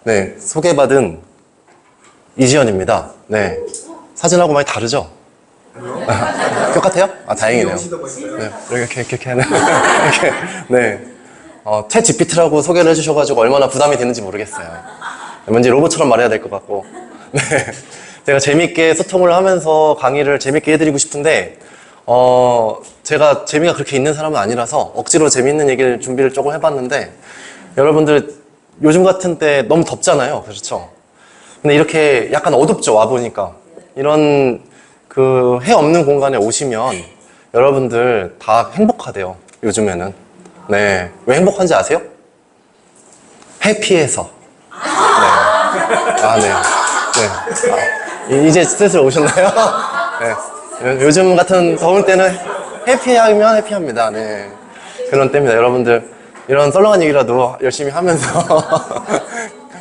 네, 소개받은 이지연입니다. 네, 사진하고 많이 다르죠? 똑같아요? 아, 다행이네요. 네, 이렇게 하는. 이렇게, 네. 챗 GPT라고 소개를 해주셔가지고 얼마나 부담이 되는지 모르겠어요. 왠지 로봇처럼 말해야 될 것 같고. 네. 제가 재밌게 소통을 하면서 강의를 재밌게 해드리고 싶은데, 제가 재미가 그렇게 있는 사람은 아니라서 억지로 재밌는 얘기를 준비를 조금 해봤는데, 여러분들 요즘 같은 때 너무 덥잖아요. 그렇죠? 근데 이렇게 약간 어둡죠, 와보니까. 이런 해 없는 공간에 오시면 여러분들 다 행복하대요, 요즘에는. 네. 왜 행복한지 아세요? 해피해서. 네. 아, 네. 네. 아, 이제 슬슬 오셨나요? 네. 요즘 같은 더울 때는 해피하면 해피합니다. 네. 그런 때입니다. 여러분들, 이런 썰렁한 얘기라도 열심히 하면서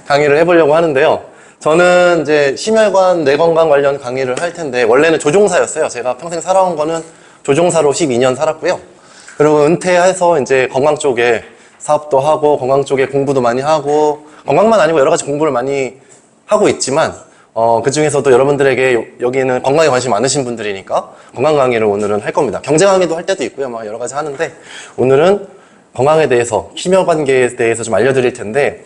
강의를 해보려고 하는데요. 저는 이제 심혈관 뇌건강 관련 강의를 할 텐데, 원래는 조종사였어요. 제가 평생 살아온 거는 조종사로 12년 살았고요. 그리고 은퇴해서 이제 건강 쪽에 사업도 하고, 건강 쪽에 공부도 많이 하고, 건강만 아니고 여러 가지 공부를 많이 하고 있지만, 그 중에서도 여러분들에게 여기는 건강에 관심 많으신 분들이니까 건강 강의를 오늘은 할 겁니다. 경제 강의도 할 때도 있고요. 막 여러 가지 하는데, 오늘은 건강에 대해서, 심혈관계에 대해서 좀 알려드릴 텐데,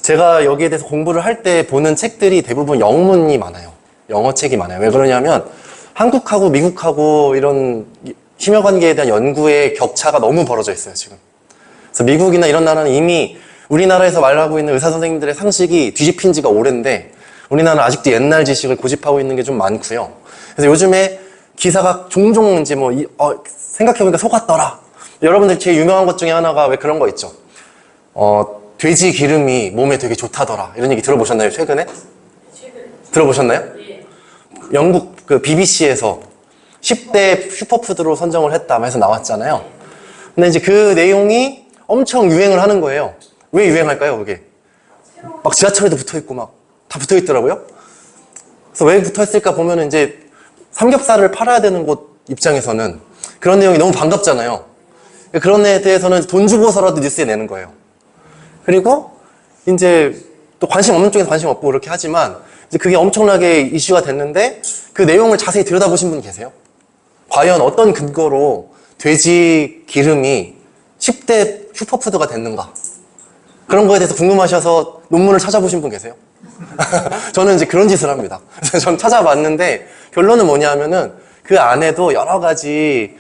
제가 여기에 대해서 공부를 할 때 보는 책들이 대부분 영문이 많아요. 영어 책이 많아요. 왜 그러냐면 한국하고 미국하고 이런 심혈관계에 대한 연구의 격차가 너무 벌어져 있어요, 지금. 그래서 미국이나 이런 나라는 이미 우리나라에서 말하고 있는 의사 선생님들의 상식이 뒤집힌 지가 오랜데, 우리나라는 아직도 옛날 지식을 고집하고 있는 게 좀 많고요. 그래서 요즘에 기사가 종종 이제 생각해보니까 속았더라. 여러분들 제일 유명한 것 중에 하나가 왜 그런 거 있죠? 돼지 기름이 몸에 되게 좋다더라. 이런 얘기 들어보셨나요, 최근에? 들어보셨나요? 영국 BBC에서 10대 슈퍼푸드로 선정을 했다 해서 나왔잖아요. 근데 이제 그 내용이 엄청 유행을 하는 거예요. 왜 유행할까요, 그게? 막 지하철에도 붙어 있고 막 다 붙어 있더라고요. 그래서 왜 붙어 있을까 보면은 이제 삼겹살을 팔아야 되는 곳 입장에서는 그런 내용이 너무 반갑잖아요. 그런 데에 대해서는 돈 주고서라도 뉴스에 내는 거예요. 그리고 이제 또 관심 없는 쪽에서 관심 없고 그렇게 하지만 이제 그게 엄청나게 이슈가 됐는데, 그 내용을 자세히 들여다보신 분 계세요? 과연 어떤 근거로 돼지 기름이 10대 슈퍼푸드가 됐는가? 그런 거에 대해서 궁금하셔서 논문을 찾아보신 분 계세요? 저는 이제 그런 짓을 합니다. 전 찾아봤는데 결론은 뭐냐면은 그 안에도 여러 가지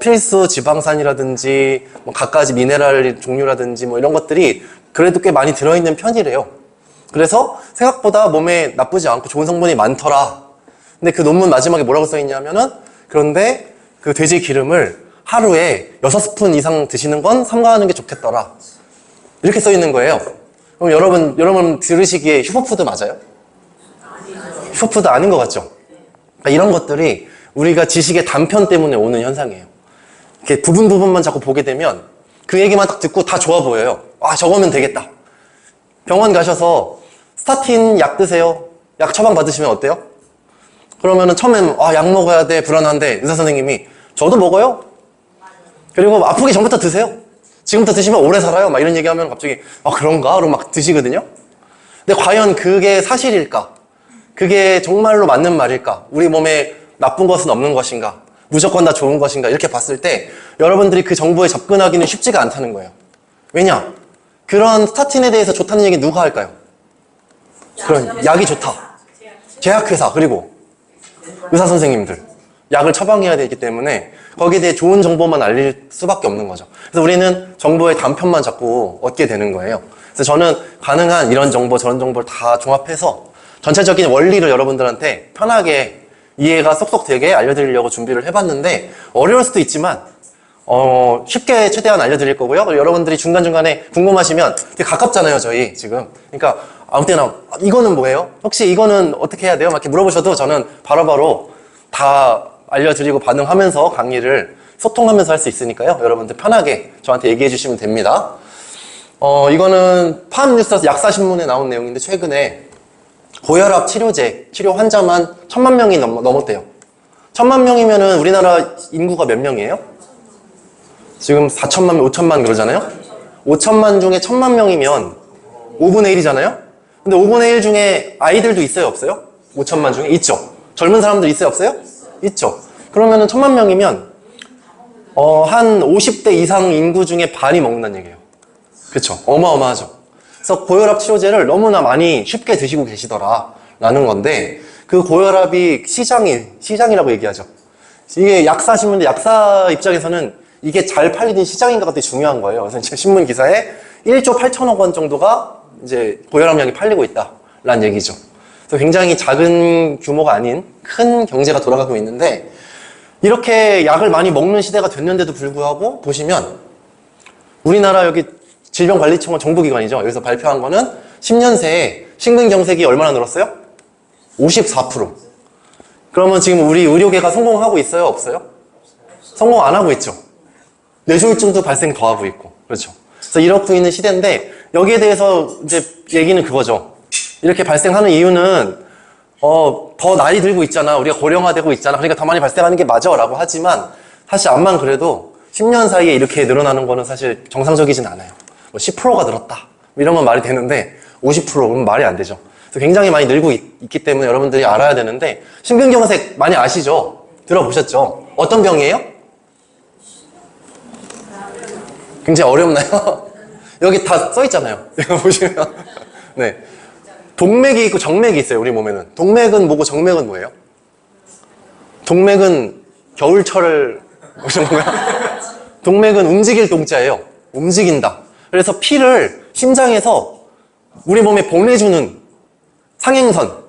필수 지방산이라든지 갖가지 미네랄 종류라든지 이런 것들이 그래도 꽤 많이 들어있는 편이래요. 그래서 생각보다 몸에 나쁘지 않고 좋은 성분이 많더라. 근데 그 논문 마지막에 뭐라고 써있냐면은, 그런데 그 돼지 기름을 하루에 6스푼 이상 드시는 건 삼가하는 게 좋겠더라. 이렇게 써있는 거예요. 그럼 여러분 들으시기에 슈퍼푸드 맞아요? 슈퍼푸드 아닌 것 같죠? 그러니까 이런 것들이 우리가 지식의 단편 때문에 오는 현상이에요. 이렇게 부분만 자꾸 보게 되면 그 얘기만 딱 듣고 다 좋아 보여요. 아, 저거면 되겠다. 병원 가셔서 스타틴 약 드세요. 약 처방 받으시면 어때요? 그러면은 처음엔 약 먹어야 돼, 불안한데 의사 선생님이 저도 먹어요. 그리고 아프기 전부터 드세요. 지금부터 드시면 오래 살아요. 막 이런 얘기하면 갑자기 그런가? 그러고 막 드시거든요. 근데 과연 그게 사실일까? 그게 정말로 맞는 말일까? 우리 몸에 나쁜 것은 없는 것인가? 무조건 다 좋은 것인가? 이렇게 봤을 때 여러분들이 그 정보에 접근하기는 쉽지가 않다는 거예요. 왜냐? 그런 스타틴에 대해서 좋다는 얘기 누가 할까요? 그런 약이 좋다. 제약회사, 그리고 의사 선생님들. 약을 처방해야 되기 때문에 거기에 대해 좋은 정보만 알릴 수밖에 없는 거죠. 그래서 우리는 정보의 단편만 자꾸 얻게 되는 거예요. 그래서 저는 가능한 이런 정보, 저런 정보를 다 종합해서 전체적인 원리를 여러분들한테 편하게 이해가 쏙쏙 되게 알려드리려고 준비를 해봤는데, 어려울 수도 있지만 쉽게 최대한 알려드릴 거고요. 그리고 여러분들이 중간중간에 궁금하시면, 되게 가깝잖아요, 저희 지금. 그러니까 아무 때나 이거는 뭐예요? 혹시 이거는 어떻게 해야 돼요? 막 이렇게 물어보셔도 저는 바로바로 다 알려드리고 반응하면서 강의를 소통하면서 할 수 있으니까요. 여러분들 편하게 저한테 얘기해 주시면 됩니다. 이거는 팜뉴스 약사신문에 나온 내용인데, 최근에 고혈압 치료제, 치료 환자만 1000만 명이 넘었대요. 1000만 명이면은 우리나라 인구가 몇 명이에요? 지금 4천만 명, 5천만 그러잖아요? 5천만 중에 1000만 명이면 5분의 1이잖아요? 근데 5분의 1 중에 아이들도 있어요, 없어요? 5천만 중에? 있죠. 젊은 사람들 있어요, 없어요? 있죠. 그러면은 1000만 명이면 한 50대 이상 인구 중에 반이 먹는다는 얘기예요. 그쵸? 어마어마하죠. 그래서 고혈압 치료제를 너무나 많이 쉽게 드시고 계시더라라는 건데, 그 고혈압이 시장이라고 얘기하죠. 이게 약사 하신 분들, 약사 입장에서는 이게 잘 팔리는 시장인가가 되게 중요한 거예요. 그래서 지금 신문 기사에 1조 8천억 원 정도가 이제 고혈압약이 팔리고 있다라는 얘기죠. 그래서 굉장히 작은 규모가 아닌 큰 경제가 돌아가고 있는데, 이렇게 약을 많이 먹는 시대가 됐는데도 불구하고 보시면 우리나라 여기 질병관리청은 정부기관이죠. 여기서 발표한 거는 10년 새에 심근경색이 얼마나 늘었어요? 54%. 그러면 지금 우리 의료계가 성공하고 있어요? 없어요? 성공 안 하고 있죠. 뇌졸중도 발생 더 하고 있고. 그렇죠. 그래서 이렇고 있는 시대인데, 여기에 대해서 이제 얘기는 그거죠. 이렇게 발생하는 이유는 더 나이 들고 있잖아. 우리가 고령화되고 있잖아. 그러니까 더 많이 발생하는 게 맞아. 라고 하지만 사실 암만 그래도 10년 사이에 이렇게 늘어나는 거는 사실 정상적이진 않아요. 뭐 10%가 늘었다. 이러면 말이 되는데 50%면 말이 안 되죠. 그래서 굉장히 많이 늘고 있기 때문에 여러분들이 알아야 되는데, 심근경색 많이 아시죠? 들어보셨죠? 어떤 병이에요? 굉장히 어렵나요? 여기 다 써있잖아요. 이거 보시면. 네. 동맥이 있고 정맥이 있어요, 우리 몸에는. 동맥은 뭐고 정맥은 뭐예요? 동맥은 겨울철을 보시는 거예요? 동맥은 움직일 동자예요. 움직인다. 그래서 피를 심장에서 우리 몸에 보내주는 상행선.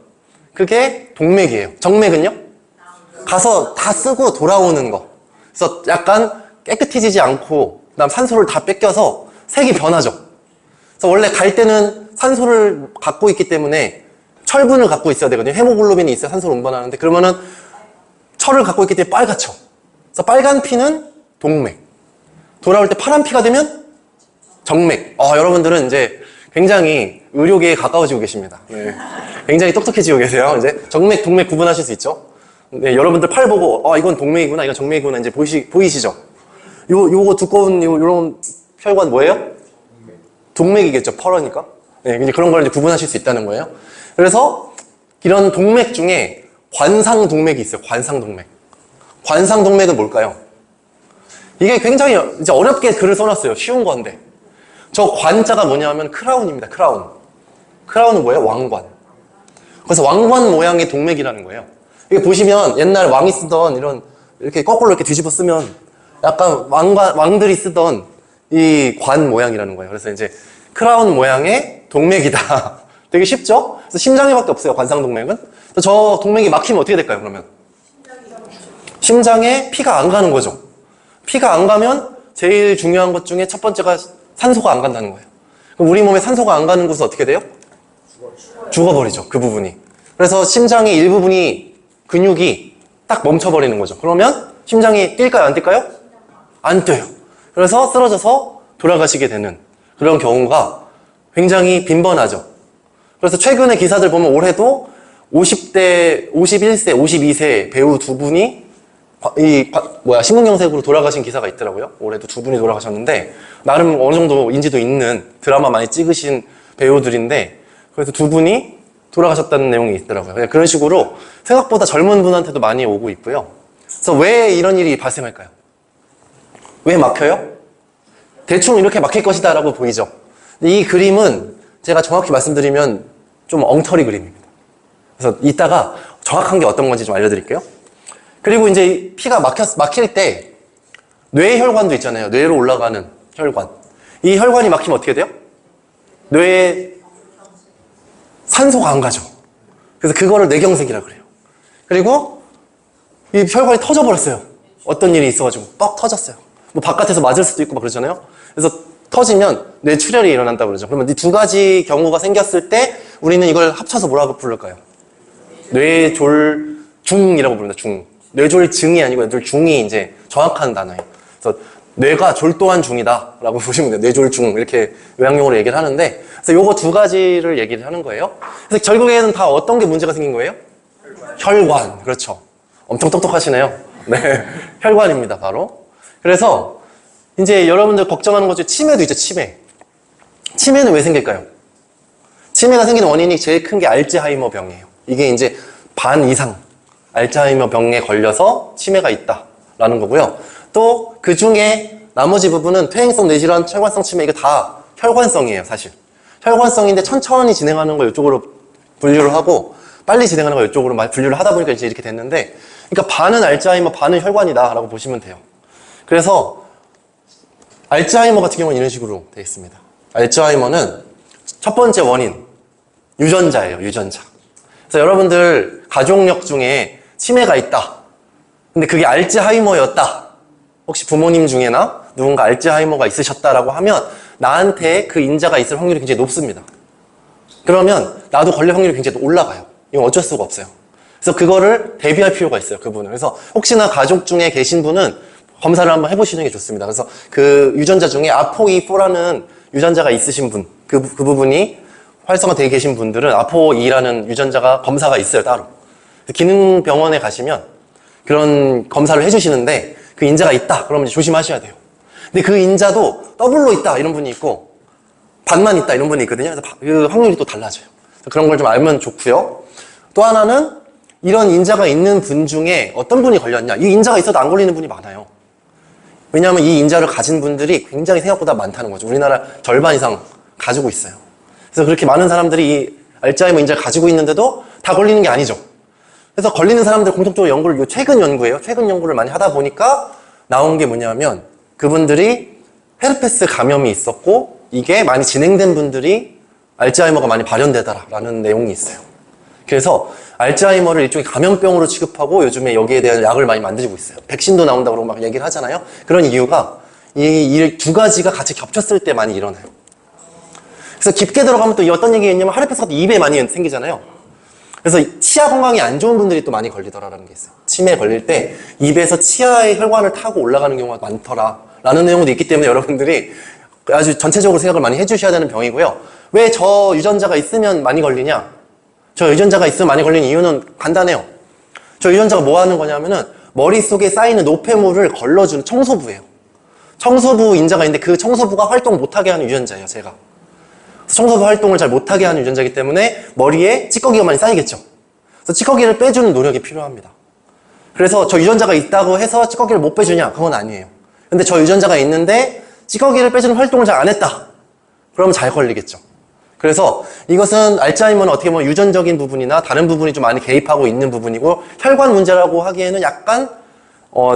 그게 동맥이에요. 정맥은요? 가서 다 쓰고 돌아오는 거. 그래서 약간 깨끗해지지 않고, 그다음 산소를 다 뺏겨서 색이 변하죠. 그래서 원래 갈 때는 산소를 갖고 있기 때문에 철분을 갖고 있어야 되거든요. 헤모글로빈이 있어야 산소를 운반하는데, 그러면은 철을 갖고 있기 때문에 빨갛죠. 그래서 빨간 피는 동맥. 돌아올 때 파란 피가 되면 정맥. 여러분들은 이제 굉장히 의료계에 가까워지고 계십니다. 네. 굉장히 똑똑해지고 계세요. 이제 정맥, 동맥 구분하실 수 있죠. 네, 여러분들 팔 보고 이건 동맥이구나, 이건 정맥이구나 이제 보이시죠? 요거 두꺼운 요런 혈관 뭐예요? 동맥이겠죠. 펄으니까. 네, 이제 그런 걸 이제 구분하실 수 있다는 거예요. 그래서 이런 동맥 중에 관상동맥이 있어요. 관상동맥. 관상동맥은 뭘까요? 이게 굉장히 이제 어렵게 글을 써놨어요. 쉬운 건데. 저 관자가 뭐냐면 크라운입니다. 크라운. 크라운은 뭐예요? 왕관. 그래서 왕관 모양의 동맥이라는 거예요. 이게 보시면 옛날 왕이 쓰던 이렇게 거꾸로 이렇게 뒤집어 쓰면 약간 왕들이 쓰던 이 관 모양이라는 거예요. 그래서 이제 크라운 모양의 동맥이다. 되게 쉽죠? 그래서 심장에밖에 없어요. 관상동맥은. 저 동맥이 막히면 어떻게 될까요? 그러면 심장에 피가 안 가는 거죠. 피가 안 가면 제일 중요한 것 중에 첫 번째가 산소가 안 간다는 거예요. 그럼 우리 몸에 산소가 안 가는 곳은 어떻게 돼요? 죽어버리죠. 그 부분이. 그래서 심장의 일부분이, 근육이 딱 멈춰버리는 거죠. 그러면 심장이 뛸까요? 안 뛸까요? 안 뛰어요. 그래서 쓰러져서 돌아가시게 되는 그런 경우가 굉장히 빈번하죠. 그래서 최근에 기사들 보면 올해도 50대, 51세, 52세 배우 두 분이 심근경색으로 돌아가신 기사가 있더라고요. 올해도 두 분이 돌아가셨는데, 나름 어느 정도 인지도 있는 드라마 많이 찍으신 배우들인데, 그래서 두 분이 돌아가셨다는 내용이 있더라고요. 그냥 그런 식으로 생각보다 젊은 분한테도 많이 오고 있고요. 그래서 왜 이런 일이 발생할까요? 왜 막혀요? 대충 이렇게 막힐 것이다 라고 보이죠. 이 그림은 제가 정확히 말씀드리면 좀 엉터리 그림입니다. 그래서 이따가 정확한 게 어떤 건지 좀 알려드릴게요. 그리고 이제 피가 막힐 때 뇌혈관도 있잖아요. 뇌로 올라가는 혈관. 이 혈관이 막히면 어떻게 돼요? 뇌에 산소가 안 가죠. 그래서 그거를 뇌경색이라고 그래요. 그리고 이 혈관이 터져버렸어요. 어떤 일이 있어가지고 뻑 터졌어요. 뭐 바깥에서 맞을 수도 있고 막 그러잖아요. 그래서 터지면 뇌출혈이 일어난다고 그러죠. 그러면 이 두 가지 경우가 생겼을 때 우리는 이걸 합쳐서 뭐라고 부를까요? 뇌졸중이라고 부릅니다. 중. 뇌졸증이 아니고 뇌졸중이 이제 정확한 단어예요. 그래서 뇌가 졸도한 중이다 라고 보시면 돼요. 뇌졸중 이렇게 요양용어로 얘기를 하는데, 그래서 요거 두 가지를 얘기를 하는 거예요. 그래서 결국에는 다 어떤 게 문제가 생긴 거예요? 혈관. 그렇죠. 엄청 똑똑하시네요. 네, 혈관입니다 바로. 그래서 이제 여러분들 걱정하는 것 중에 치매도 있죠. 치매는 왜 생길까요? 치매가 생기는 원인이 제일 큰 게 알츠하이머 병이에요. 이게 이제 반 이상 알츠하이머 병에 걸려서 치매가 있다라는 거고요. 또 그 중에 나머지 부분은 퇴행성 뇌질환, 혈관성 치매, 이게 다 혈관성이에요, 사실. 혈관성인데 천천히 진행하는 거 이쪽으로 분류를 하고 빨리 진행하는 거 이쪽으로 분류를 하다 보니까 이제 이렇게 됐는데, 그러니까 반은 알츠하이머, 반은 혈관이다라고 보시면 돼요. 그래서 알츠하이머 같은 경우는 이런 식으로 되어 있습니다. 알츠하이머는 첫 번째 원인, 유전자예요, 유전자. 그래서 여러분들 가족력 중에 치매가 있다. 근데 그게 알츠하이머였다. 혹시 부모님 중에나 누군가 알츠하이머가 있으셨다라고 하면 나한테 그 인자가 있을 확률이 굉장히 높습니다. 그러면 나도 걸릴 확률이 굉장히 올라가요. 이건 어쩔 수가 없어요. 그래서 그거를 대비할 필요가 있어요, 그분은. 그래서 혹시나 가족 중에 계신 분은 검사를 한번 해보시는 게 좋습니다. 그래서 그 유전자 중에 아포E4라는 유전자가 있으신 분, 그 부분이 활성화되어 계신 분들은 아포E라는 유전자가 검사가 있어요, 따로. 기능병원에 가시면 그런 검사를 해주시는데 그 인자가 있다, 그러면 이제 조심하셔야 돼요. 근데 그 인자도 더블로 있다, 이런 분이 있고 반만 있다, 이런 분이 있거든요. 그래서 그 확률이 또 달라져요. 그런 걸 좀 알면 좋고요. 또 하나는 이런 인자가 있는 분 중에 어떤 분이 걸렸냐. 이 인자가 있어도 안 걸리는 분이 많아요. 왜냐하면 이 인자를 가진 분들이 굉장히 생각보다 많다는 거죠. 우리나라 절반 이상 가지고 있어요. 그래서 그렇게 많은 사람들이 이 알츠하이머 인자를 가지고 있는데도 다 걸리는 게 아니죠. 그래서 걸리는 사람들 공통적으로 연구를, 최근 연구예요. 최근 연구를 많이 하다 보니까 나온 게 뭐냐면 그분들이 헤르페스 감염이 있었고 이게 많이 진행된 분들이 알츠하이머가 많이 발현되더라라는 내용이 있어요. 그래서 알츠하이머를 일종의 감염병으로 취급하고 요즘에 여기에 대한 약을 많이 만들고 있어요. 백신도 나온다고 막 얘기를 하잖아요. 그런 이유가 이 두 가지가 같이 겹쳤을 때 많이 일어나요. 그래서 깊게 들어가면 또 어떤 얘기가 있냐면 헤르페스가 또 입에 많이 생기잖아요. 그래서 치아 건강이 안 좋은 분들이 또 많이 걸리더라라는 게 있어요. 치매에 걸릴 때 입에서 치아의 혈관을 타고 올라가는 경우가 많더라라는 내용도 있기 때문에 여러분들이 아주 전체적으로 생각을 많이 해주셔야 되는 병이고요. 왜 저 유전자가 있으면 많이 걸리냐? 저 유전자가 있으면 많이 걸리는 이유는 간단해요. 저 유전자가 뭐 하는 거냐면은 머릿속에 쌓이는 노폐물을 걸러주는 청소부예요. 청소부 인자가 있는데 그 청소부가 활동 못하게 하는 유전자예요, 제가. 청소부 활동을 잘 못하게 하는 유전자이기 때문에 머리에 찌꺼기가 많이 쌓이겠죠. 그래서 찌꺼기를 빼주는 노력이 필요합니다. 그래서 저 유전자가 있다고 해서 찌꺼기를 못 빼주냐? 그건 아니에요. 근데 저 유전자가 있는데 찌꺼기를 빼주는 활동을 잘 안 했다. 그러면 잘 걸리겠죠. 그래서 이것은 알츠하이머는 어떻게 보면 유전적인 부분이나 다른 부분이 좀 많이 개입하고 있는 부분이고 혈관 문제라고 하기에는 약간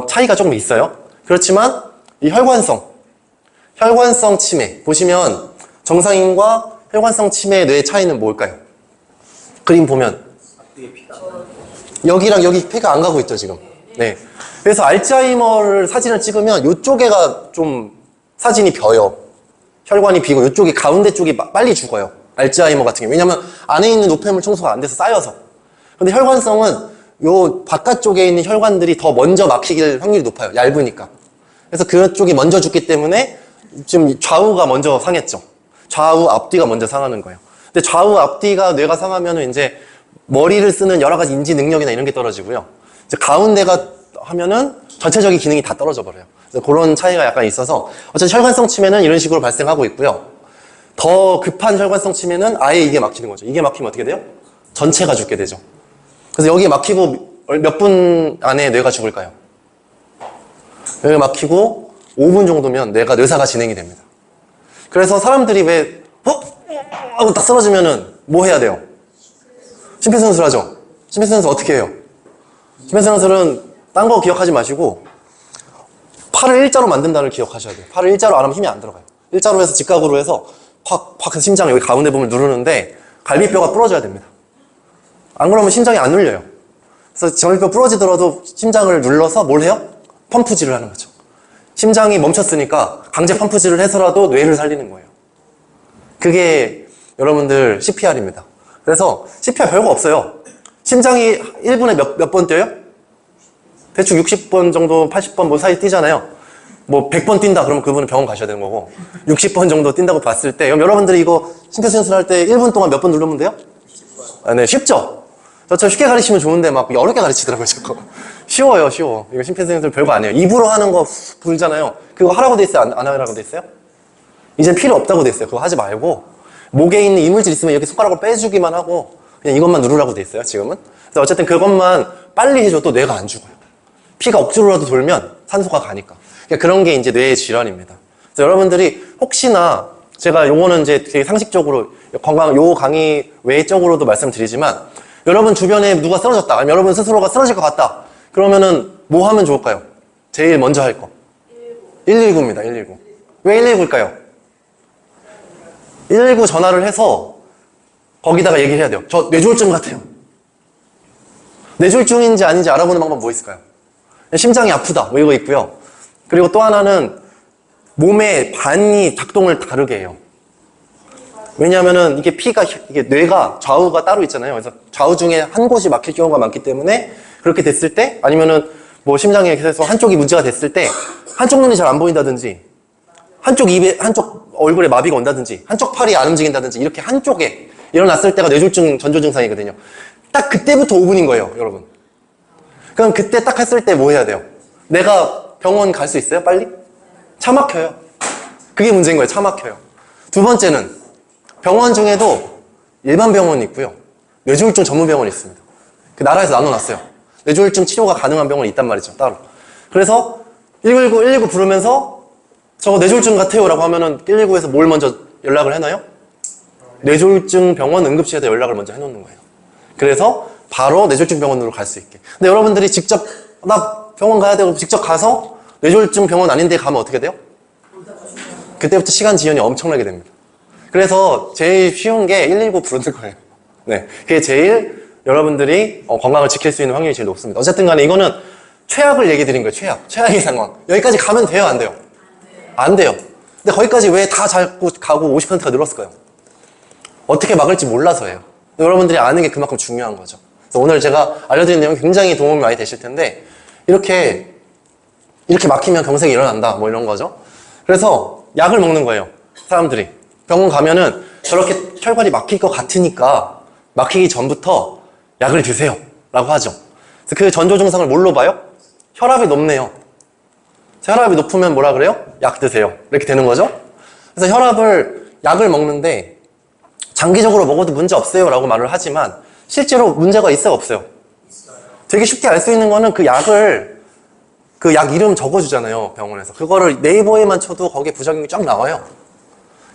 차이가 조금 있어요. 그렇지만 이 혈관성 치매 보시면 정상인과 혈관성 치매의 뇌의 차이는 뭘까요? 그림 보면 여기랑 여기 피가 안 가고 있죠, 지금. 네. 그래서 알츠하이머를 사진을 찍으면 이쪽에가 좀 사진이 벼요. 혈관이 비고 이쪽이 가운데 쪽이 빨리 죽어요. 알츠하이머 같은 경우. 왜냐면 안에 있는 노폐물 청소가 안 돼서 쌓여서. 근데 혈관성은 요 바깥쪽에 있는 혈관들이 더 먼저 막힐 확률이 높아요. 얇으니까. 그래서 그쪽이 먼저 죽기 때문에 지금 좌우가 먼저 상했죠. 좌우 앞뒤가 먼저 상하는 거예요. 근데 좌우 앞뒤가 뇌가 상하면은 이제 머리를 쓰는 여러 가지 인지 능력이나 이런 게 떨어지고요. 이제 가운데가 하면은 전체적인 기능이 다 떨어져 버려요. 그래서 그런 차이가 약간 있어서 어쨌든 혈관성 치매는 이런 식으로 발생하고 있고요. 더 급한 혈관성 치매는 아예 이게 막히는 거죠. 이게 막히면 어떻게 돼요? 전체가 죽게 되죠. 그래서 여기에 막히고 몇 분 안에 뇌가 죽을까요? 여기 막히고 5분 정도면 뇌사가 진행이 됩니다. 그래서 사람들이 왜 하고 딱 쓰러지면은 뭐 해야 돼요? 심폐소생술 하죠. 심폐소생술 어떻게 해요? 심폐소생술은 딴 거 기억하지 마시고 팔을 일자로 만든다는 걸 기억하셔야 돼요. 팔을 일자로 안 하면 힘이 안 들어가요. 일자로 해서 직각으로 해서 팍 심장 여기 가운데 부분을 누르는데 갈비뼈가 부러져야 됩니다. 안 그러면 심장이 안 눌려요. 그래서 갈비뼈 부러지더라도 심장을 눌러서 뭘 해요? 펌프질을 하는 거죠. 심장이 멈췄으니까 강제 펌프질을 해서라도 뇌를 살리는 거예요. 그게 여러분들 CPR입니다. 그래서 CPR 별거 없어요. 심장이 1분에 몇 번 뛰어요? 대충 60번 정도, 80번 뭐 사이 뛰잖아요. 뭐 100번 뛴다 그러면 그분은 병원 가셔야 되는 거고 60번 정도 뛴다고 봤을 때 그럼 여러분들이 이거 심폐소생술 할 때 1분 동안 몇 번 누르면 돼요? 아, 네, 쉽죠? 저처럼 쉽게 가르치면 좋은데 막 어렵게 가르치더라고요, 자꾸. 쉬워요, 쉬워. 이거 심폐소생술 별거 아니에요. 입으로 하는 거 불잖아요. 그거 하라고 돼 있어요? 안 하라고 돼 있어요? 이젠 필요 없다고 돼 있어요. 그거 하지 말고. 목에 있는 이물질 있으면 이렇게 손가락으로 빼주기만 하고 그냥 이것만 누르라고 돼 있어요, 지금은. 그래서 어쨌든 그것만 빨리 해줘도 뇌가 안 죽어요. 피가 억지로라도 돌면 산소가 가니까. 그러니까 그런 게 이제 뇌의 질환입니다. 그래서 여러분들이 혹시나 제가 요거는 이제 되게 상식적으로 건강 요 강의 외적으로도 말씀드리지만 여러분 주변에 누가 쓰러졌다, 아니면 여러분 스스로가 쓰러질 것 같다. 그러면은 뭐 하면 좋을까요? 제일 먼저 할 거. 119입니다, 119. 왜 119일까요? 119 전화를 해서 거기다가 얘기를 해야 돼요. 저 뇌졸중 같아요. 뇌졸중인지 아닌지 알아보는 방법 뭐 있을까요? 심장이 아프다, 뭐 이거 있고요. 그리고 또 하나는 몸의 반이 작동을 다르게 해요. 왜냐하면은 이게 이게 뇌가 좌우가 따로 있잖아요. 그래서 좌우 중에 한 곳이 막힐 경우가 많기 때문에 그렇게 됐을 때, 아니면은 뭐 심장에 해서 한쪽이 문제가 됐을 때 한쪽 눈이 잘 안 보인다든지, 한쪽 얼굴에 마비가 온다든지, 한쪽 팔이 안 움직인다든지, 이렇게 한쪽에 일어났을 때가 뇌졸중 전조 증상이거든요. 딱 그때부터 5분인 거예요, 여러분. 그럼 그때 딱 했을 때 뭐 해야 돼요? 내가 병원 갈 수 있어요, 빨리? 차 막혀요. 그게 문제인 거예요, 차 막혀요. 두 번째는 병원 중에도 일반 병원이 있고요, 뇌졸중 전문 병원이 있습니다. 그 나라에서 나눠놨어요. 뇌졸중 치료가 가능한 병원이 있단 말이죠, 따로. 그래서 119 부르면서 저거 뇌졸중 같아요 라고 하면은 119에서 뭘 먼저 연락을 해놔요? 뇌졸중 병원 응급실에다 연락을 먼저 해놓는 거예요. 그래서 바로 뇌졸중 병원으로 갈 수 있게. 근데 여러분들이 직접 나 병원 가야 되고 직접 가서 뇌졸중 병원 아닌데 가면 어떻게 돼요? 그때부터 시간 지연이 엄청나게 됩니다. 그래서 제일 쉬운 게 119 부르는 거예요. 네, 그게 제일 여러분들이 건강을 지킬 수 있는 확률이 제일 높습니다. 어쨌든 간에 이거는 최악을 얘기 드린 거예요. 최악의 상황. 여기까지 가면 돼요, 안 돼요? 안 돼요. 근데 거기까지 왜 다 잘 가고 50%가 늘었을까요? 어떻게 막을지 몰라서예요. 여러분들이 아는 게 그만큼 중요한 거죠. 그래서 오늘 제가 알려드린 내용이 굉장히 도움이 많이 되실 텐데, 이렇게 막히면 경색이 일어난다, 뭐 이런 거죠. 그래서 약을 먹는 거예요, 사람들이. 병원 가면은 저렇게 혈관이 막힐 것 같으니까 막히기 전부터 약을 드세요 라고 하죠. 그래서 그 전조 증상을 뭘로 봐요? 혈압이 높네요. 혈압이 높으면 뭐라 그래요? 약 드세요. 이렇게 되는 거죠. 그래서 약을 먹는데 장기적으로 먹어도 문제 없어요 라고 말을 하지만 실제로 문제가 있어요, 없어요? 되게 쉽게 알 수 있는 거는 그 약 이름 적어주잖아요, 병원에서. 그거를 네이버에만 쳐도 거기에 부작용이 쫙 나와요.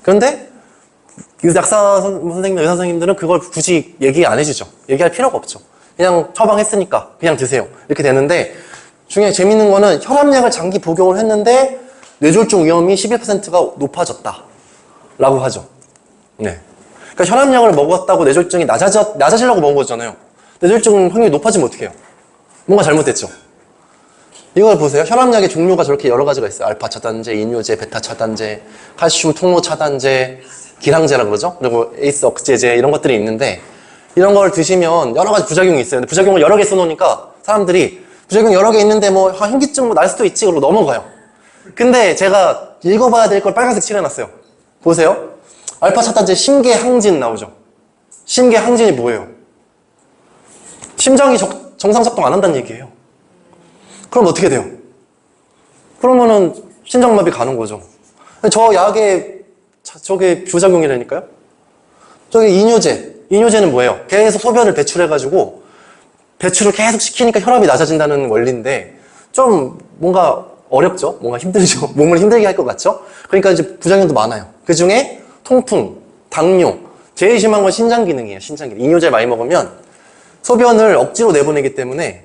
그런데 약사 선생님이나 의사 선생님들은 그걸 굳이 얘기 안 해주죠. 얘기할 필요가 없죠. 그냥 처방했으니까 그냥 드세요, 이렇게 되는데, 재밌는 거는 혈압약을 장기 복용을 했는데 뇌졸중 위험이 11%가 높아졌다 라고 하죠. 네. 그러니까 혈압약을 먹었다고 뇌졸중이 낮아지려고 먹은 거잖아요. 뇌졸중 확률이 높아지면 어떡해요? 뭔가 잘못됐죠. 이걸 보세요. 혈압약의 종류가 저렇게 여러 가지가 있어요. 알파 차단제, 이뇨제, 베타 차단제, 칼슘 통로 차단제, 기량제라 그러죠. 그리고 에이스 억제제, 이런 것들이 있는데, 이런 걸 드시면 여러 가지 부작용이 있어요. 근데 부작용을 여러 개 써놓으니까 사람들이 부작용 여러 개 있는데 뭐 현기증 날 수도 있지 그러고 넘어가요. 근데 제가 읽어봐야 될 걸 빨간색 칠해놨어요. 보세요. 알파 차단제 심계항진 나오죠. 심계항진이 뭐예요? 심장이 정상 작동 안 한다는 얘기예요. 그럼 어떻게 돼요? 그러면은 심장마비 가는 거죠. 저 약의 저게 부작용이라니까요. 저기 이뇨제는 뭐예요? 계속 소변을 배출해가지고 배출을 계속 시키니까 혈압이 낮아진다는 원리인데 좀 뭔가 어렵죠? 뭔가 힘들죠? 몸을 힘들게 할 것 같죠? 그러니까 이제 부작용도 많아요. 그 중에 통풍, 당뇨, 제일 심한 건 신장 기능이에요. 신장 기능. 이뇨제 많이 먹으면 소변을 억지로 내보내기 때문에,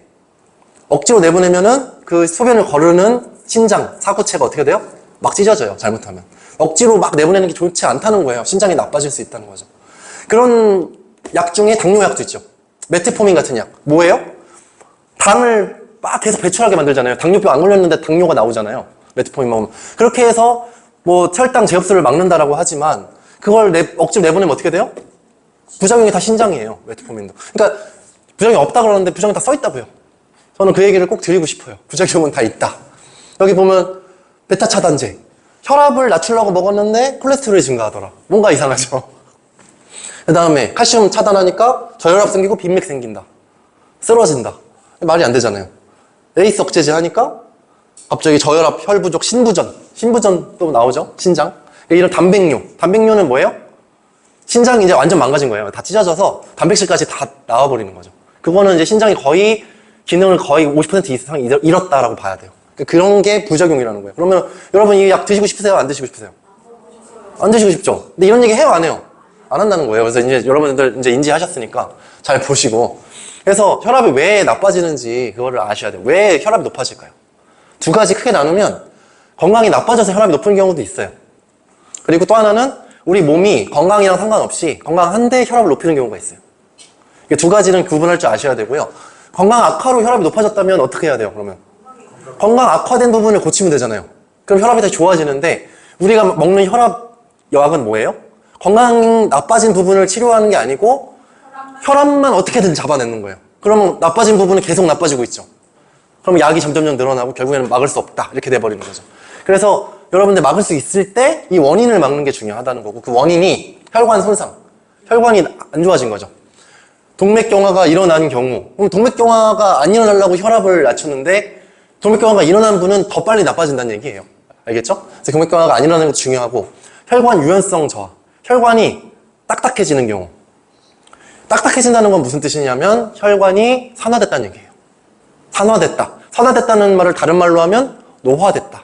억지로 내보내면은 그 소변을 거르는 신장, 사구체가 어떻게 돼요? 막 찢어져요, 잘못하면. 억지로 막 내보내는 게 좋지 않다는 거예요. 신장이 나빠질 수 있다는 거죠. 그런 약 중에 당뇨약도 있죠. 메트포민 같은 약. 뭐예요? 당을 막 계속 배출하게 만들잖아요. 당뇨병 안 걸렸는데 당뇨가 나오잖아요. 메트포민 먹으면. 그렇게 해서 뭐 혈당 제흡수를 막는다라고 하지만 그걸 억지로 내보내면 어떻게 돼요? 부작용이 다 신장이에요, 메트포민도. 그러니까 부작용이 없다 그러는데 부작용이 다 써있다고요. 저는 그 얘기를 꼭 드리고 싶어요. 부작용은 다 있다. 여기 보면 베타 차단제. 혈압을 낮추려고 먹었는데 콜레스테롤이 증가하더라. 뭔가 이상하죠. 그 다음에 칼슘 차단하니까 저혈압 생기고 빈맥 생긴다. 쓰러진다. 말이 안 되잖아요. 에이스 억제제 하니까 갑자기 저혈압, 혈부족, 신부전 또 나오죠. 신장. 이런 단백뇨는 뭐예요? 신장이 이제 완전 망가진 거예요. 다 찢어져서 단백질까지 다 나와버리는 거죠. 그거는 이제 신장이 거의 기능을 거의 50% 이상 잃었다라고 봐야 돼요. 그런 게 부작용이라는 거예요. 그러면 여러분 이 약 드시고 싶으세요? 안 드시고 싶으세요? 안 드시고 싶죠? 근데 이런 얘기 해요? 안 해요? 안 한다는 거예요. 그래서 이제 여러분들 이제 인지하셨으니까 잘 보시고. 그래서 혈압이 왜 나빠지는지 그거를 아셔야 돼요. 왜 혈압이 높아질까요? 두 가지 크게 나누면 건강이 나빠져서 혈압이 높은 경우도 있어요. 그리고 또 하나는 우리 몸이 건강이랑 상관없이 건강한데 혈압을 높이는 경우가 있어요. 이 두 가지는 구분할 줄 아셔야 되고요. 건강 악화로 혈압이 높아졌다면 어떻게 해야 돼요, 그러면? 건강 악화된 부분을 고치면 되잖아요. 그럼 혈압이 다시 좋아지는데 우리가 먹는 혈압 약은 뭐예요? 건강 나빠진 부분을 치료하는 게 아니고 혈압만 어떻게든 잡아내는 거예요. 그러면 나빠진 부분은 계속 나빠지고 있죠. 그럼 약이 점점점 늘어나고 결국에는 막을 수 없다 이렇게 돼버리는 거죠. 그래서 여러분들 막을 수 있을 때 이 원인을 막는 게 중요하다는 거고, 그 원인이 혈관 손상, 혈관이 안 좋아진 거죠. 동맥경화가 일어난 경우, 그럼 동맥경화가 안 일어나려고 혈압을 낮췄는데 동맥경화가 일어난 분은 더 빨리 나빠진다는 얘기예요. 알겠죠? 그래서 동맥경화가 안 일어나는 것도 중요하고, 혈관 유연성 저하, 혈관이 딱딱해지는 경우. 딱딱해진다는 건 무슨 뜻이냐면 혈관이 산화됐다는 얘기예요. 산화됐다. 산화됐다는 말을 다른 말로 하면 노화됐다.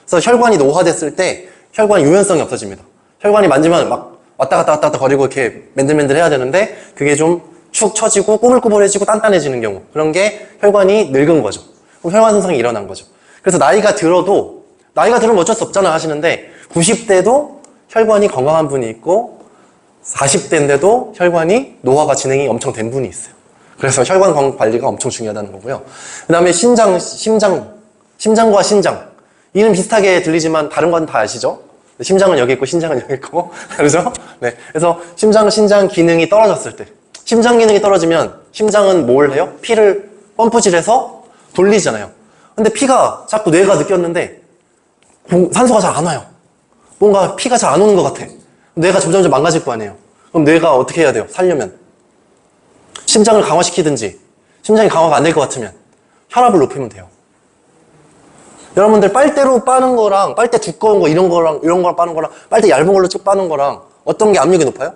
그래서 혈관이 노화됐을 때 혈관 유연성이 없어집니다. 혈관이 만지면 막 왔다 갔다 거리고 이렇게 맨들맨들 해야 되는데 그게 좀 축 처지고 꼬불꼬불해지고 단단해지는 경우, 그런 게 혈관이 늙은 거죠. 그럼 혈관 손상이 일어난 거죠. 그래서 나이가 들으면 어쩔 수 없잖아 하시는데 90대도 혈관이 건강한 분이 있고 40대인데도 혈관이 노화가 진행이 엄청 된 분이 있어요. 그래서 혈관 관리가 엄청 중요하다는 거고요. 그 다음에 심장과 신장. 이름 비슷하게 들리지만 다른 건 다 아시죠? 심장은 여기 있고 신장은 여기 있고. 그래서 네. 그래서 신장 기능이 떨어졌을 때, 심장 기능이 떨어지면 심장은 뭘 해요? 피를 펌프질해서 돌리잖아요. 근데 피가 자꾸 뇌가 느꼈는데 산소가 잘 안 와요. 뭔가 피가 잘 안 오는 것 같아. 뇌가 점점 망가질 거 아니에요. 그럼 뇌가 어떻게 해야 돼요? 살려면 심장을 강화시키든지, 심장이 강화가 안 될 것 같으면 혈압을 높이면 돼요. 여러분들 빨대로 빠는 거랑 빨대 두꺼운 거 이런 거랑 빠는 거랑 빨대 얇은 걸로 쭉 빠는 거랑 어떤 게 압력이 높아요?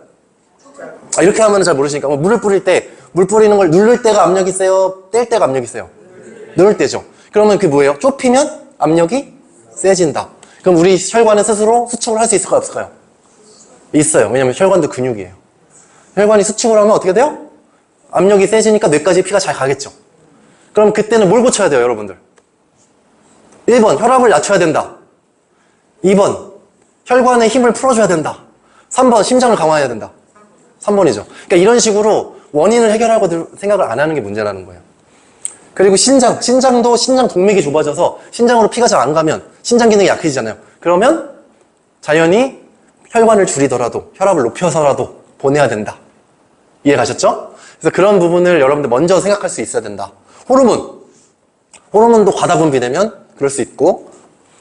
이렇게 하면 잘 모르시니까 물을 뿌릴 때 물 뿌리는 걸 누를 때가 압력이 세요? 뗄 때가 압력이 세요? 누를 때죠. 그러면 그게 뭐예요? 좁히면 압력이 세진다. 그럼 우리 혈관은 스스로 수축을 할 수 있을까요? 없을까요? 있어요. 왜냐면 혈관도 근육이에요. 혈관이 수축을 하면 어떻게 돼요? 압력이 세지니까 뇌까지 피가 잘 가겠죠. 그럼 그때는 뭘 고쳐야 돼요, 여러분들? 1번, 혈압을 낮춰야 된다. 2번, 혈관의 힘을 풀어줘야 된다. 3번, 심장을 강화해야 된다. 3번이죠. 그러니까 이런 식으로 원인을 해결하고 생각을 안 하는 게 문제라는 거예요. 그리고 신장도 신장 동맥이 좁아져서 신장으로 피가 잘 안 가면 신장 기능이 약해지잖아요. 그러면 자연히 혈관을 줄이더라도 혈압을 높여서라도 보내야 된다. 이해 가셨죠? 그래서 그런 부분을 여러분들 먼저 생각할 수 있어야 된다. 호르몬도 과다 분비되면 그럴 수 있고,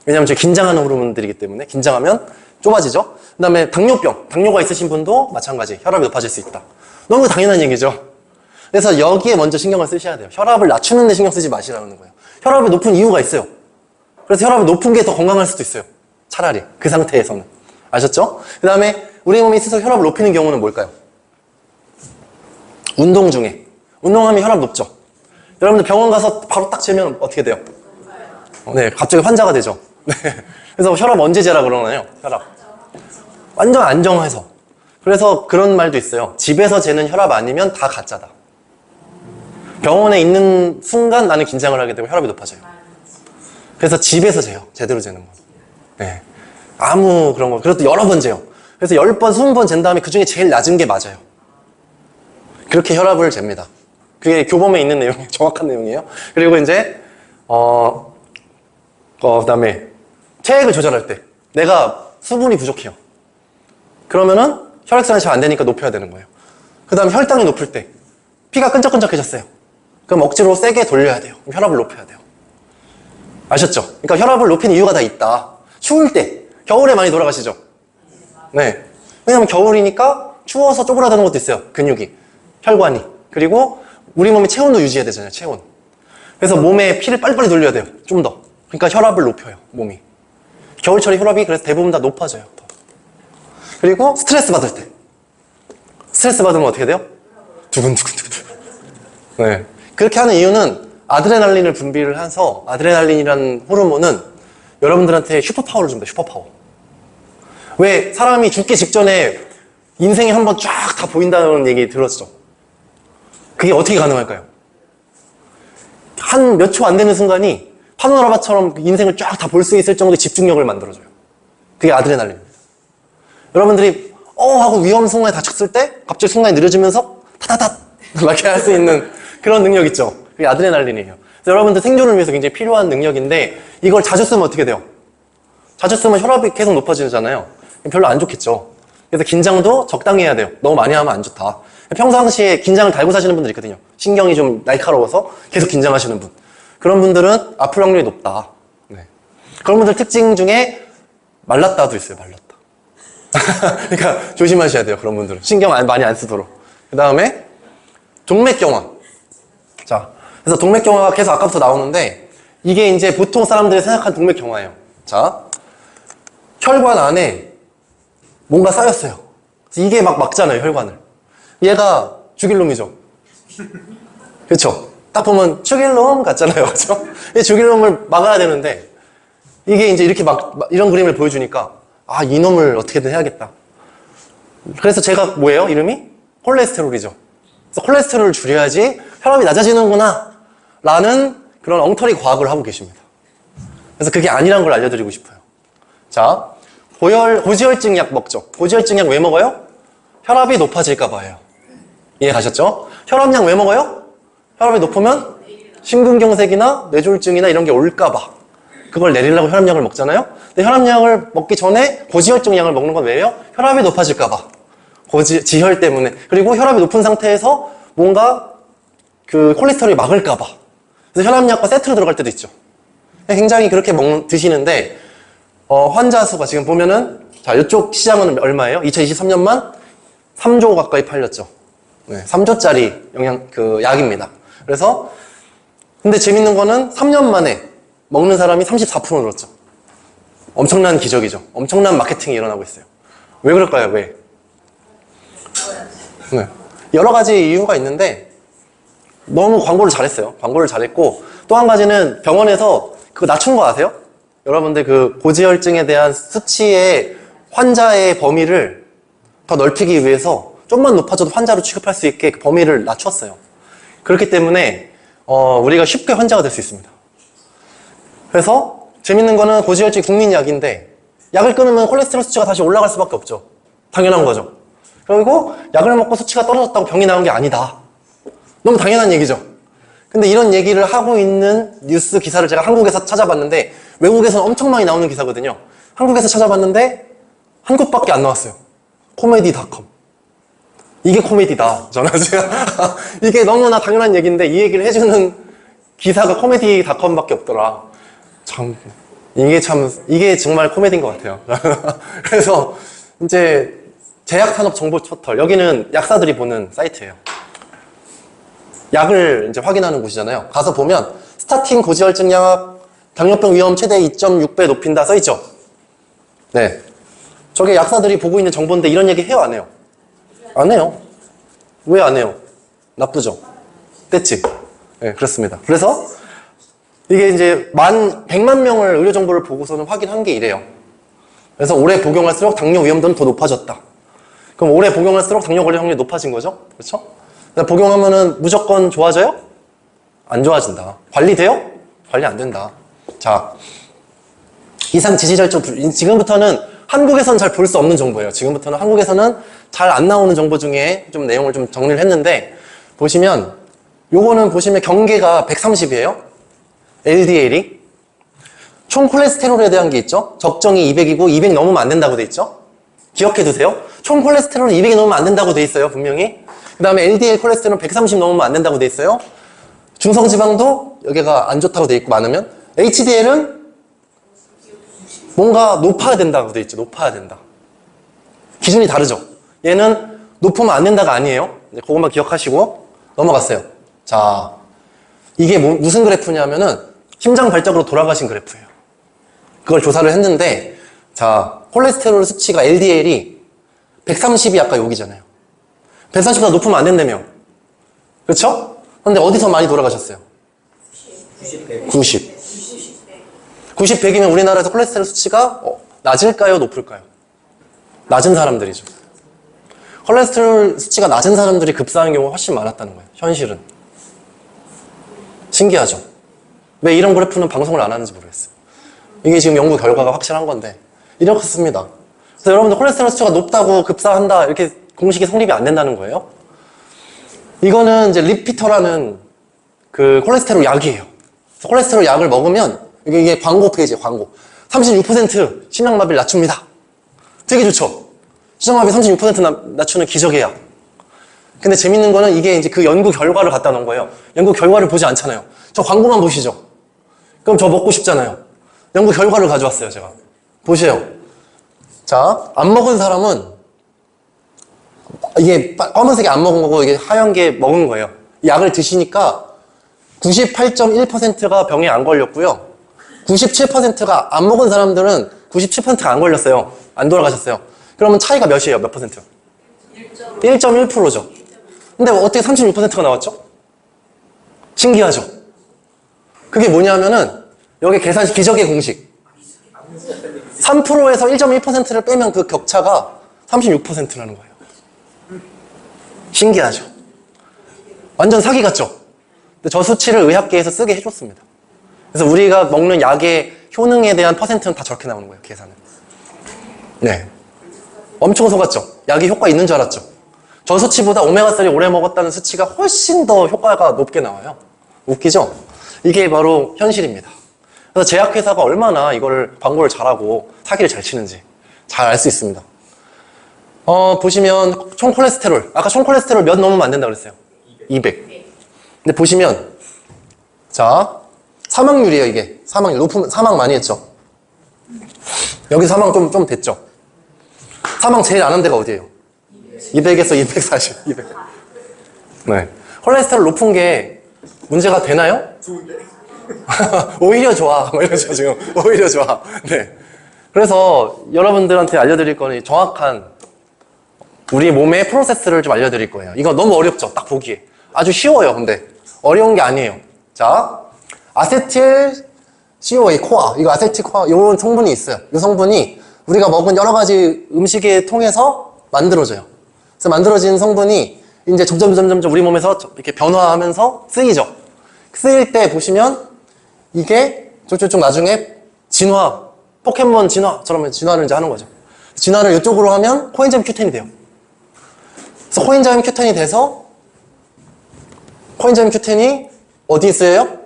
왜냐하면 저희 긴장하는 호르몬들이기 때문에 긴장하면 좁아지죠. 그 다음에 당뇨가 있으신 분도 마찬가지 혈압이 높아질 수 있다. 너무 당연한 얘기죠. 그래서 여기에 먼저 신경을 쓰셔야 돼요. 혈압을 낮추는 데 신경 쓰지 마시라는 거예요. 혈압이 높은 이유가 있어요. 그래서 혈압이 높은 게 더 건강할 수도 있어요. 차라리 그 상태에서는. 아셨죠? 그 다음에 우리 몸이 스스로 혈압을 높이는 경우는 뭘까요? 운동 중에. 운동하면 혈압 높죠. 여러분들 병원 가서 바로 딱 재면 어떻게 돼요? 네, 갑자기 환자가 되죠. 네. 그래서 혈압 언제 재라 그러나요? 혈압. 완전 안정해서. 그래서 그런 말도 있어요. 집에서 재는 혈압 아니면 다 가짜다. 병원에 있는 순간 나는 긴장을 하게 되면 혈압이 높아져요. 그래서 집에서 재요. 제대로 재는 거. 네. 아무 그런 거. 그래도 여러 번 재요. 그래서 10번, 20번 재 다음에 그 중에 제일 낮은 게 맞아요. 그렇게 혈압을 잽니다. 그게 교범에 있는 내용이에요. 정확한 내용이에요. 그리고 이제, 그 다음에 체액을 조절할 때 내가 수분이 부족해요. 그러면은 혈액순환이 잘 안 되니까 높여야 되는 거예요. 그 다음에 혈당이 높을 때 피가 끈적끈적해졌어요. 그럼 억지로 세게 돌려야 돼요. 그럼 혈압을 높여야 돼요. 아셨죠? 그러니까 혈압을 높이는 이유가 다 있다. 추울 때, 겨울에 많이 돌아가시죠? 네. 왜냐면 겨울이니까 추워서 쪼그라드는 것도 있어요. 근육이, 혈관이. 그리고 우리 몸이 체온도 유지해야 되잖아요. 체온. 그래서 몸에 피를 빨리빨리 돌려야 돼요. 좀 더. 그러니까 혈압을 높여요. 몸이. 겨울철에 혈압이 그래서 대부분 다 높아져요. 더. 그리고 스트레스 받을 때. 스트레스 받으면 어떻게 돼요? 두근두근두근. 네. 그렇게 하는 이유는 아드레날린을 분비를 해서 아드레날린이라는 호르몬은 여러분들한테 슈퍼파워를 줍니다. 슈퍼파워. 왜 사람이 죽기 직전에 인생이 한번 쫙 다 보인다는 얘기 들었죠? 그게 어떻게 가능할까요? 한 몇 초 안 되는 순간이 파노라마처럼 인생을 쫙 다 볼 수 있을 정도의 집중력을 만들어줘요. 그게 아드레날린입니다. 여러분들이 하고 위험 순간에 다쳤을 때 갑자기 순간이 느려지면서 타타타 이렇게 할 수 있는 그런 능력 있죠? 그게 아드레날린이에요. 그래서 여러분들 생존을 위해서 굉장히 필요한 능력인데 이걸 자주 쓰면 어떻게 돼요? 자주 쓰면 혈압이 계속 높아지잖아요. 별로 안 좋겠죠. 그래서 긴장도 적당히 해야 돼요. 너무 많이 하면 안 좋다. 평상시에 긴장을 달고 사시는 분들 있거든요. 신경이 좀 날카로워서 계속 긴장하시는 분. 그런 분들은 아플 확률이 높다. 네. 그런 분들 특징 중에 말랐다도 있어요. 말랐다. 그러니까 조심하셔야 돼요. 그런 분들은. 신경 많이 안 쓰도록. 그 다음에 동맥경화. 자, 그래서 동맥경화가 계속 아까부터 나오는데 이게 이제 보통 사람들이 생각한 동맥경화예요. 자, 혈관 안에 뭔가 쌓였어요. 이게 막 막잖아요, 혈관을. 얘가 죽일 놈이죠. 그렇죠? 딱 보면 죽일 놈 같잖아요, 그렇죠? 이 죽일 놈을 막아야 되는데 이게 이제 이렇게 막 이런 그림을 보여주니까 이 놈을 어떻게든 해야겠다. 그래서 제가 뭐예요? 이름이? 콜레스테롤이죠. 그래서 콜레스테롤을 줄여야지 혈압이 낮아지는구나 라는 그런 엉터리 과학을 하고 계십니다. 그래서 그게 아니란 걸 알려드리고 싶어요. 자, 고지혈증 약 먹죠. 고지혈증 약 왜 먹어요? 혈압이 높아질까 봐요. 이해 가셨죠? 혈압약 왜 먹어요? 혈압이 높으면 심근경색이나 뇌졸중이나 이런 게 올까 봐. 그걸 내리려고 혈압약을 먹잖아요? 근데 혈압약을 먹기 전에 고지혈증 약을 먹는 건 왜요? 혈압이 높아질까 봐. 지혈 때문에. 그리고 혈압이 높은 상태에서 뭔가 그 콜레스테롤이 막을까 봐. 그래서 혈압약과 세트로 들어갈 때도 있죠. 굉장히 그렇게 드시는데 환자 수가 지금 보면은 자, 이쪽 시장은 얼마예요? 2023년만 3조 가까이 팔렸죠. 네, 3조짜리 약입니다. 그래서 근데 재밌는 거는 3년 만에 먹는 사람이 34% 늘었죠. 엄청난 기적이죠. 엄청난 마케팅이 일어나고 있어요. 왜 그럴까요? 왜? 네. 여러 가지 이유가 있는데 너무 광고를 잘했어요. 광고를 잘했고 또 한 가지는 병원에서 그거 낮춘 거 아세요? 여러분들 그 고지혈증에 대한 수치의 환자의 범위를 더 넓히기 위해서 좀만 높아져도 환자로 취급할 수 있게 그 범위를 낮췄어요. 그렇기 때문에 우리가 쉽게 환자가 될 수 있습니다. 그래서 재밌는 거는 고지혈증 국민약인데 약을 끊으면 콜레스테롤 수치가 다시 올라갈 수밖에 없죠. 당연한 거죠. 그리고 약을 먹고 수치가 떨어졌다고 병이 나온 게 아니다. 너무 당연한 얘기죠. 근데 이런 얘기를 하고 있는 뉴스 기사를 제가 한국에서 찾아봤는데 외국에서는 엄청 많이 나오는 기사거든요. 한국에서 찾아봤는데 한국밖에 안 나왔어요. 코미디닷컴. 이게 코미디다. 저는 이게 너무나 당연한 얘기인데 이 얘기를 해주는 기사가 코미디닷컴밖에 없더라. 참 이게 정말 코미디인 것 같아요. 그래서 이제 제약산업 정보 포털 여기는 약사들이 보는 사이트예요. 약을 이제 확인하는 곳이잖아요. 가서 보면 스타틴 고지혈증 약 당뇨병 위험 최대 2.6배 높인다 써있죠. 네, 저게 약사들이 보고 있는 정보인데 이런 얘기 해요, 안 해요? 안 해요. 왜 안 해요? 나쁘죠? 됐지? 네, 그렇습니다. 그래서 이게 이제 100만 명을 의료 정보를 보고서는 확인한 게 이래요. 그래서 오래 복용할수록 당뇨 위험도는 더 높아졌다. 그럼 오래 복용할수록 당뇨 걸릴 확률이 높아진 거죠? 그렇죠? 복용하면은 무조건 좋아져요? 안 좋아진다. 관리돼요? 관리 안 된다. 자, 이상 지지절정 지금부터는 한국에서는 잘 볼 수 없는 정보예요. 지금부터는 한국에서는 잘 안 나오는 정보 중에 좀 내용을 좀 정리를 했는데 보시면 요거는 보시면 경계가 130이에요. LDL이 총 콜레스테롤에 대한 게 있죠. 적정이 200이고 200 넘으면 안 된다고 돼 있죠. 기억해 두세요. 총 콜레스테롤은 200이 넘으면 안 된다고 돼 있어요. 분명히. 그 다음에 LDL 콜레스테롤은 130 넘으면 안 된다고 돼 있어요. 중성지방도 여기가 안 좋다고 돼 있고 많으면 HDL은 뭔가 높아야 된다고 돼 있죠. 높아야 된다. 기준이 다르죠. 얘는 높으면 안 된다가 아니에요. 그것만 기억하시고 넘어갔어요. 자, 이게 무슨 그래프냐면은 심장 발작으로 돌아가신 그래프예요. 그걸 조사를 했는데 자, 콜레스테롤 수치가 LDL이 130이 아까 여기잖아요. 130보다 높으면 안 된다며. 그렇죠? 근데 어디서 많이 돌아가셨어요? 90. 90, 100이면 우리나라에서 콜레스테롤 수치가 낮을까요? 높을까요? 낮은 사람들이죠. 콜레스테롤 수치가 낮은 사람들이 급사하는 경우가 훨씬 많았다는 거예요. 현실은. 신기하죠? 왜 이런 그래프는 방송을 안 하는지 모르겠어요. 이게 지금 연구 결과가 확실한 건데 이렇습니다. 그래서 여러분들 콜레스테롤 수치가 높다고 급사한다 이렇게 공식이 성립이 안 된다는 거예요. 이거는 이제 리피터라는 그 콜레스테롤 약이에요. 그래서 콜레스테롤 약을 먹으면 이게 광고 페이지예요. 광고. 36% 심장마비를 낮춥니다. 되게 좋죠? 심장마비 36% 낮추는 기적의 약. 근데 재밌는 거는 이게 이제 그 연구 결과를 갖다 놓은 거예요. 연구 결과를 보지 않잖아요. 저 광고만 보시죠. 그럼 저 먹고 싶잖아요. 연구 결과를 가져왔어요, 제가. 보세요. 자, 안 먹은 사람은 이게 검은색이 안 먹은 거고 이게 하얀 게 먹은 거예요. 약을 드시니까 98.1%가 병에 안 걸렸고요. 97%가 안 먹은 사람들은 97%가 안 걸렸어요. 안 돌아가셨어요. 그러면 차이가 몇이에요? 몇 퍼센트? 1.1%죠. 근데 어떻게 36%가 나왔죠? 신기하죠? 그게 뭐냐면은 여기 계산 기적의 공식 3%에서 1.1%를 빼면 그 격차가 36%라는 거예요. 신기하죠? 완전 사기 같죠? 근데 저 수치를 의학계에서 쓰게 해줬습니다. 그래서 우리가 먹는 약의 효능에 대한 퍼센트는 다 저렇게 나오는 거예요, 계산은. 네. 엄청 속았죠? 약이 효과 있는 줄 알았죠? 저 수치보다 오메가3 오래 먹었다는 수치가 훨씬 더 효과가 높게 나와요. 웃기죠? 이게 바로 현실입니다. 그래서 제약회사가 얼마나 이걸 광고를 잘하고 사기를 잘 치는지 잘 알 수 있습니다. 보시면 총 콜레스테롤, 아까 총 콜레스테롤 몇 넘으면 안 된다고 그랬어요? 200. 근데 보시면 자, 사망률이에요, 이게. 사망률 높으면 사망 많이 했죠. 여기 사망 좀 됐죠. 사망 제일 안 한 데가 어디예요? 200에서 240, 200. 네. 콜레스테롤 높은 게 문제가 되나요? 오히려 좋아. 뭐 이러죠, 지금. 오히려 좋아. 네. 그래서 여러분들한테 알려드릴 거는 정확한 우리 몸의 프로세스를 좀 알려드릴 거예요. 이거 너무 어렵죠? 딱 보기에. 아주 쉬워요, 근데. 어려운 게 아니에요. 자, 아세틸 CoA, 코아. 이거 아세틸 코아, 이런 성분이 있어요. 이 성분이 우리가 먹은 여러 가지 음식에 통해서 만들어져요. 그래서 만들어진 성분이 이제 점점 우리 몸에서 이렇게 변화하면서 쓰이죠. 쓰일 때 보시면 이게 쭉쭉쭉 나중에 진화, 포켓몬 진화처럼 진화를 이제 하는 거죠. 진화를 이쪽으로 하면 코엔자임 Q10이 돼요. 그래서 코엔자임 Q10이 돼서 코엔자임 Q10이 어디에 쓰여요?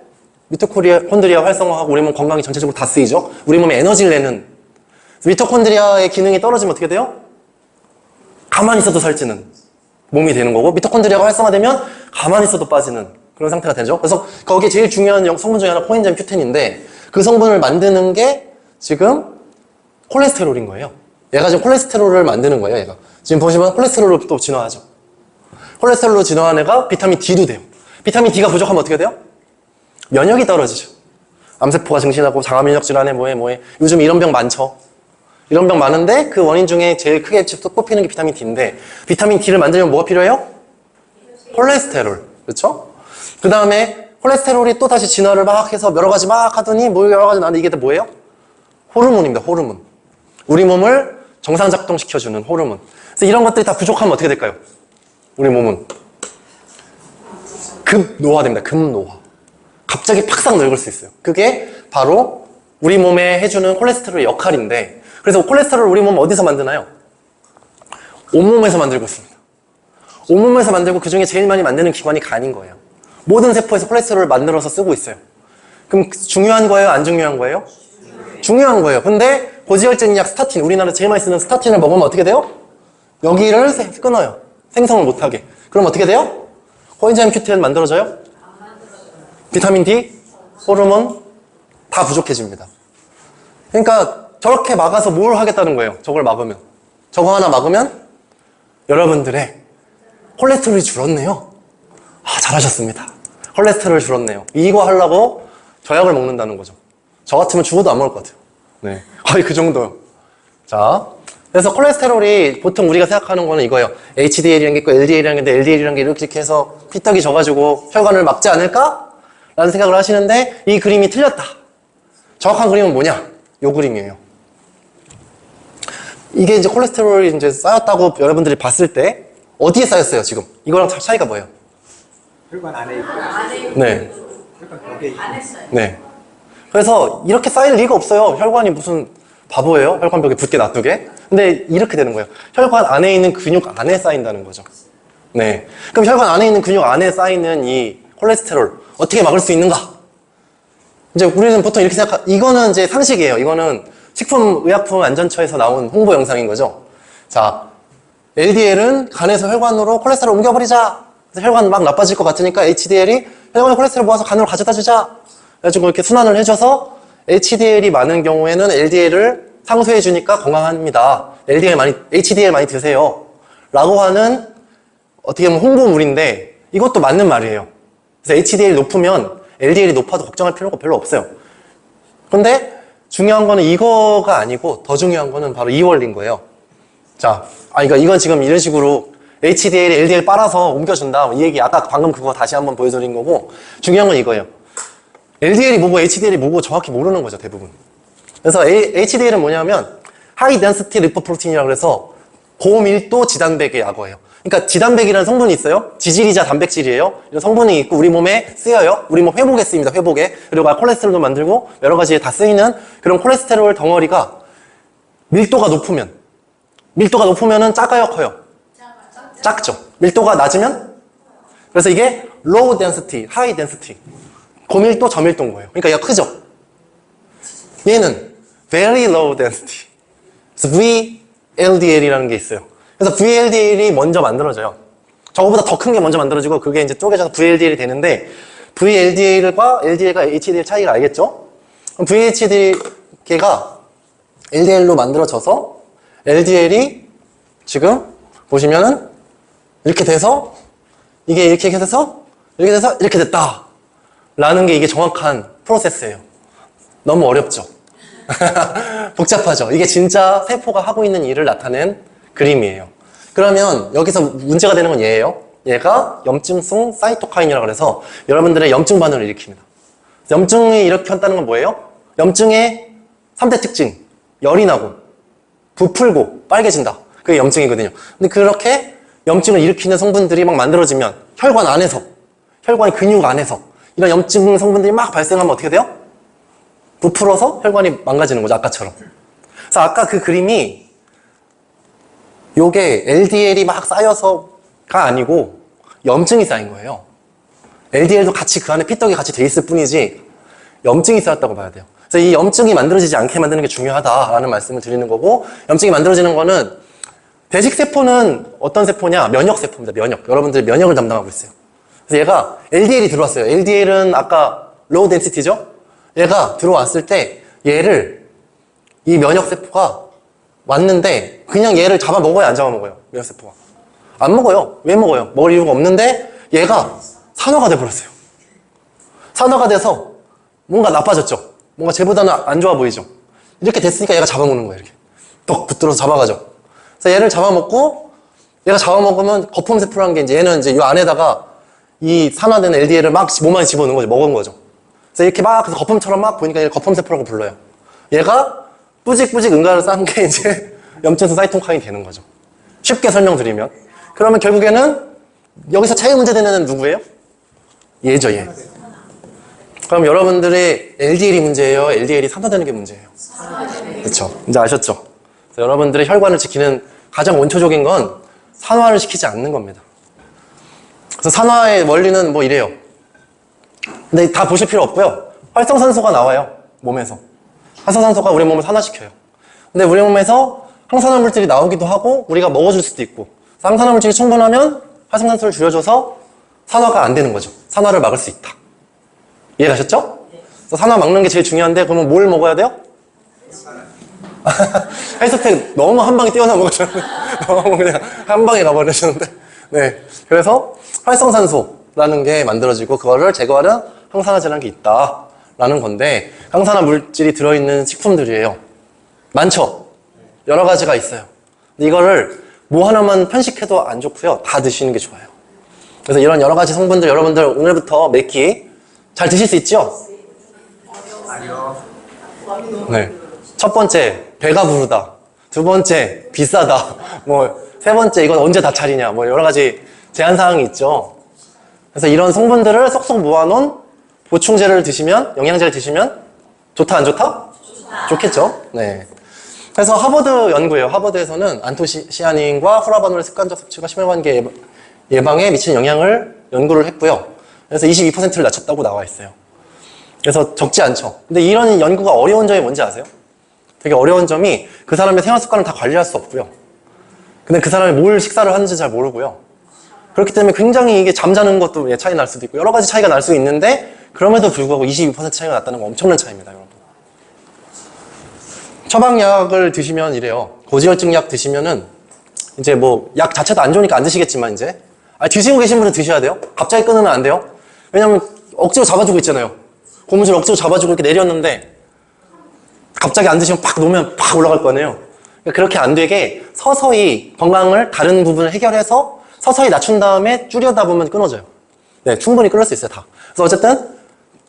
미토콘드리아 활성화하고 우리 몸 건강이 전체적으로 다 쓰이죠. 우리 몸에 에너지를 내는. 미토콘드리아의 기능이 떨어지면 어떻게 돼요? 가만히 있어도 살찌는 몸이 되는 거고, 미토콘드리아가 활성화되면 가만히 있어도 빠지는 그런 상태가 되죠. 그래서 거기에 제일 중요한 성분 중에 하나 코엔자임 Q10인데 그 성분을 만드는 게 지금 콜레스테롤인 거예요. 얘가 지금 콜레스테롤을 만드는 거예요, 얘가. 지금 보시면 콜레스테롤로 또 진화하죠. 콜레스테롤로 진화한 애가 비타민 D도 돼요. 비타민 D가 부족하면 어떻게 돼요? 면역이 떨어지죠. 암세포가 증신하고 장암면역 질환에 뭐해. 요즘 이런 병 많죠. 이런 병 많은데 그 원인 중에 제일 크게 꼽히는 게 비타민 D인데 비타민 D를 만들려면 뭐가 필요해요? 콜레스테롤. 그렇죠? 그 다음에 콜레스테롤이 또 다시 진화를 막 해서 여러 가지 막 하더니 뭐 여러 가지 나는데 이게 다 뭐예요? 호르몬입니다. 호르몬. 우리 몸을 정상 작동시켜주는 호르몬. 그래서 이런 것들이 다 부족하면 어떻게 될까요? 우리 몸은 급노화됩니다. 급노화. 갑자기 팍싹 늙을 수 있어요. 그게 바로 우리 몸에 해주는 콜레스테롤의 역할인데, 그래서 콜레스테롤을 우리 몸 어디서 만드나요? 온몸에서 만들고 있습니다. 온몸에서 만들고 그 중에 제일 많이 만드는 기관이 간인 거예요. 모든 세포에서 콜레스테롤을 만들어서 쓰고 있어요. 그럼 중요한 거예요? 안 중요한 거예요? 중요한 거예요. 근데 고지혈증 약 스타틴, 우리나라 제일 많이 쓰는 스타틴을 먹으면 어떻게 돼요? 여기를 끊어요. 생성을 못하게. 그럼 어떻게 돼요? 코엔자임 Q10 만들어져요? 비타민 D, 호르몬 다 부족해집니다. 그러니까 저렇게 막아서 뭘 하겠다는 거예요. 저걸 막으면. 저거 하나 막으면 여러분들의 콜레스테롤이 줄었네요. 아, 잘하셨습니다. 콜레스테롤이 줄었네요. 이거 하려고 저 약을 먹는다는 거죠. 저 같으면 죽어도 안 먹을 것 같아요. 네. 거의 그 정도요. 자, 그래서 콜레스테롤이 보통 우리가 생각하는 거는 이거예요. HDL이라는 게 있고 LDL이라는 게 있는데 LDL이라는 게 이렇게 해서 피떡이 져가지고 혈관을 막지 않을까? 라는 생각을 하시는데 이 그림이 틀렸다. 정확한 그림은 뭐냐? 요 그림이에요. 이게 이제 콜레스테롤이 이제 쌓였다고 여러분들이 봤을 때 어디에 쌓였어요, 지금? 이거랑 차이가 뭐예요? 혈관 안에 있고 네. 혈관 벽에 있고 네. 그래서 이렇게 쌓일 리가 없어요. 혈관이 무슨 바보예요? 혈관벽에 붙게 놔두게? 근데 이렇게 되는 거예요. 혈관 안에 있는 근육 안에 쌓인다는 거죠. 네. 그럼 혈관 안에 있는 근육 안에 쌓이는 이 콜레스테롤 어떻게 막을 수 있는가? 이제 우리는 보통 이렇게 이거는 이제 상식이에요. 이거는 식품의약품안전처에서 나온 홍보 영상인 거죠. 자, LDL은 간에서 혈관으로 콜레스테롤 옮겨버리자. 그래서 혈관 막 나빠질 것 같으니까 HDL이 혈관에 콜레스테롤 모아서 간으로 가져다 주자. 그래가지고 이렇게 순환을 해줘서 HDL이 많은 경우에는 LDL을 상쇄해 주니까 건강합니다. HDL 많이 드세요. 라고 하는 어떻게 보면 홍보물인데 이것도 맞는 말이에요. 그래서 HDL이 높으면 LDL이 높아도 걱정할 필요가 별로 없어요. 근데 중요한 거는 이거가 아니고 더 중요한 거는 바로 이 원리인 거예요. 자, 이건 지금 이런 식으로 HDL, LDL 빨아서 옮겨준다. 이 얘기 아까 방금 그거 다시 한번 보여드린 거고 중요한 건 이거예요. LDL이 뭐고 HDL이 뭐고 정확히 모르는 거죠, 대부분. 그래서 HDL은 뭐냐면 하이 덴시티 리포프로틴이라고 해서 고밀도 지단백의 약어예요. 그러니까 지단백이라는 성분이 있어요. 지질이자 단백질이에요. 이런 성분이 있고 우리 몸에 쓰여요. 우리 몸 회복에 쓰입니다. 회복에. 그리고 콜레스테롤도 만들고 여러 가지에 다 쓰이는 그런 콜레스테롤 덩어리가 밀도가 높으면은 작아요, 커요? 작죠. 밀도가 낮으면? 그래서 이게 low density, high density. 고밀도, 저밀도인 거예요. 그러니까 얘가 크죠? 얘는 very low density. 그래서 VLDL이라는 게 있어요. 그래서 VLDL이 먼저 만들어져요. 저거보다 더 큰 게 먼저 만들어지고 그게 이제 쪼개져서 VLDL이 되는데 VLDL과 LDL과 HDL 차이를 알겠죠? 그럼 VHDL가 LDL로 만들어져서 LDL이 지금 보시면은 이렇게 돼서 이게 이렇게 돼서 이렇게 됐다 라는 게 이게 정확한 프로세스예요. 너무 어렵죠? 복잡하죠? 이게 진짜 세포가 하고 있는 일을 나타낸 그림이에요. 그러면 여기서 문제가 되는 건 얘예요. 얘가 염증성 사이토카인이라고 해서 여러분들의 염증 반응을 일으킵니다. 염증이 일으켰다는 건 뭐예요? 염증의 3대 특징. 열이 나고 부풀고 빨개진다. 그게 염증이거든요. 근데 그렇게 염증을 일으키는 성분들이 막 만들어지면 혈관 안에서, 혈관 근육 안에서 이런 염증 성분들이 막 발생하면 어떻게 돼요? 부풀어서 혈관이 망가지는 거죠. 아까처럼. 그래서 아까 그 그림이 요게 LDL이 막 쌓여서가 아니고 염증이 쌓인 거예요. LDL도 같이 그 안에 피떡이 같이 돼 있을 뿐이지 염증이 쌓였다고 봐야 돼요. 그래서 이 염증이 만들어지지 않게 만드는 게 중요하다라는 말씀을 드리는 거고 염증이 만들어지는 거는 배식세포는 어떤 세포냐? 면역세포입니다. 면역. 여러분들이 면역을 담당하고 있어요. 그래서 얘가 LDL이 들어왔어요. LDL은 아까 로우 덴시티죠? 얘가 들어왔을 때 얘를 이 면역세포가 왔는데 그냥 얘를 잡아먹어요? 안 잡아먹어요? 면역세포가. 안 먹어요. 왜 먹어요? 먹을 이유가 없는데 얘가 산화가 돼버렸어요. 산화가 돼서 뭔가 나빠졌죠? 뭔가 쟤보다는 안 좋아 보이죠? 이렇게 됐으니까 얘가 잡아먹는 거예요. 이렇게 떡 붙들어서 잡아가죠. 그래서 얘를 잡아먹고 얘가 잡아먹으면 거품세포라는 게 이제 얘는 이제 이 안에다가 이 산화된 LDL을 막 몸 안에 집어넣은 거죠. 먹은 거죠. 그래서 이렇게 막 그래서 거품처럼 막 보니까 얘를 거품세포라고 불러요. 얘가 뿌직뿌직 응가를 쌓은 게 이제 염증성 사이토카인이 되는 거죠. 쉽게 설명드리면. 그러면 결국에는 여기서 차이 문제되는 애는 누구예요? 얘죠, 얘. 그럼 여러분들의 LDL이 문제예요? LDL이 산화되는 게 문제예요? 그렇죠. 이제 아셨죠? 그래서 여러분들의 혈관을 지키는 가장 원초적인 건 산화를 시키지 않는 겁니다. 그래서 산화의 원리는 뭐 이래요. 근데 다 보실 필요 없고요. 활성산소가 나와요. 몸에서. 활성산소가 우리 몸을 산화시켜요. 근데 우리 몸에서 항산화 물질이 나오기도 하고 우리가 먹어줄 수도 있고 항산화 물질이 충분하면 활성산소를 줄여줘서 산화가 안 되는 거죠. 산화를 막을 수 있다. 이해가셨죠? 그래서 산화 막는 게 제일 중요한데 그러면 뭘 먹어야 돼요? 헬스텍 너무 한 방에 뛰어나 먹으셨는데 너무 그냥 한 방에 가버리셨는데 네. 그래서 활성산소라는 게 만들어지고 그거를 제거하는 항산화제라는 게 있다라는 건데 항산화 물질이 들어있는 식품들이에요. 많죠? 여러 가지가 있어요. 근데 이거를 뭐 하나만 편식해도 안 좋고요. 다 드시는 게 좋아요. 그래서 이런 여러 가지 성분들 여러분들 오늘부터 몇 끼 잘 드실 수 있죠? 아니요. 네. 첫 번째, 배가 부르다. 두 번째, 비싸다. 뭐, 세 번째, 이건 언제 다 차리냐. 뭐, 여러 가지 제한사항이 있죠. 그래서 이런 성분들을 쏙쏙 모아놓은 보충제를 드시면, 영양제를 드시면, 좋다, 안 좋다? 좋겠죠? 네. 그래서 하버드 연구예요. 하버드에서는 안토시아닌과 후라바놀의 습관적 섭취가 심혈관계 예방에 미치는 영향을 연구를 했고요. 그래서 22%를 낮췄다고 나와 있어요. 그래서 적지 않죠. 근데 이런 연구가 어려운 점이 뭔지 아세요? 되게 어려운 점이 그 사람의 생활 습관을 다 관리할 수 없고요. 근데 그 사람이 뭘 식사를 하는지 잘 모르고요. 그렇기 때문에 굉장히 이게 잠자는 것도 차이 날 수도 있고 여러 가지 차이가 날 수 있는데 그럼에도 불구하고 22% 차이가 났다는 건 엄청난 차이입니다, 여러분. 처방약을 드시면 이래요. 고지혈증 약 드시면은 이제 뭐 약 자체도 안 좋으니까 안 드시겠지만 이제 드시고 계신 분은 드셔야 돼요. 갑자기 끊으면 안 돼요. 왜냐면 억지로 잡아주고 있잖아요. 고무줄 억지로 잡아주고 이렇게 내렸는데 갑자기 안 드시면 팍 놓으면 팍 올라갈 거 아니에요. 그러니까 그렇게 안 되게 서서히 건강을 다른 부분을 해결해서 서서히 낮춘 다음에 줄여다 보면 끊어져요. 네, 충분히 끊을 수 있어요, 다. 그래서 어쨌든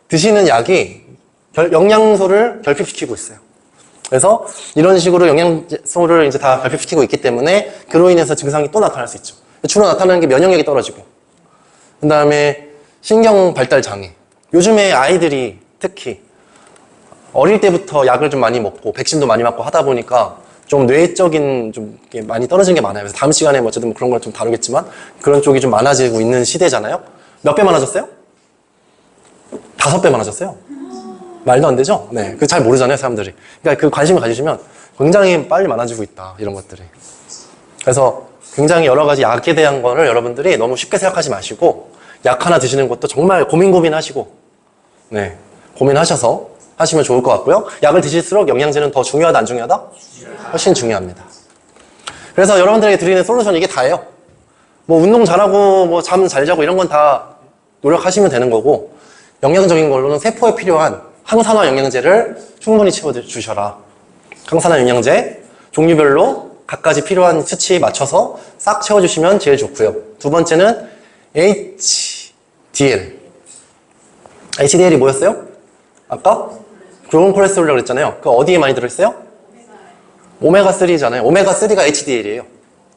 드시는 약이 영양소를 결핍시키고 있어요. 그래서 이런 식으로 영양소를 이제 다 결핍시키고 있기 때문에 그로 인해서 증상이 또 나타날 수 있죠. 주로 나타나는 게 면역력이 떨어지고, 그 다음에 신경 발달 장애. 요즘에 아이들이 특히 어릴 때부터 약을 좀 많이 먹고 백신도 많이 맞고 하다 보니까 좀 뇌적인 좀 많이 떨어진 게 많아요. 그래서 다음 시간에 뭐 어쨌든 뭐 그런 걸 좀 다루겠지만 그런 쪽이 좀 많아지고 있는 시대잖아요. 몇 배 많아졌어요? 5배 많아졌어요. 말도 안 되죠? 네. 그 잘 모르잖아요, 사람들이. 그러니까 그 관심을 가지시면 굉장히 빨리 많아지고 있다, 이런 것들이. 그래서 굉장히 여러 가지 약에 대한 거를 여러분들이 너무 쉽게 생각하지 마시고 약 하나 드시는 것도 정말 고민하시고 네, 고민하셔서 하시면 좋을 것 같고요. 약을 드실수록 영양제는 더 중요하다, 안 중요하다? 훨씬 중요합니다. 그래서 여러분들에게 드리는 솔루션 이게 다예요. 뭐 운동 잘하고 뭐 잠 잘 자고 이런 건 다 노력하시면 되는 거고 영양적인 걸로는 세포에 필요한 항산화 영양제를 충분히 채워주셔라. 항산화 영양제 종류별로 각가지 필요한 수치에 맞춰서 싹 채워주시면 제일 좋고요. 두 번째는 HDL. HDL이 뭐였어요? 아까? 좋은 콜레스테롤이라고 그랬잖아요. 그 어디에 많이 들어있어요? 오메가3잖아요. 오메가3가 HDL이에요.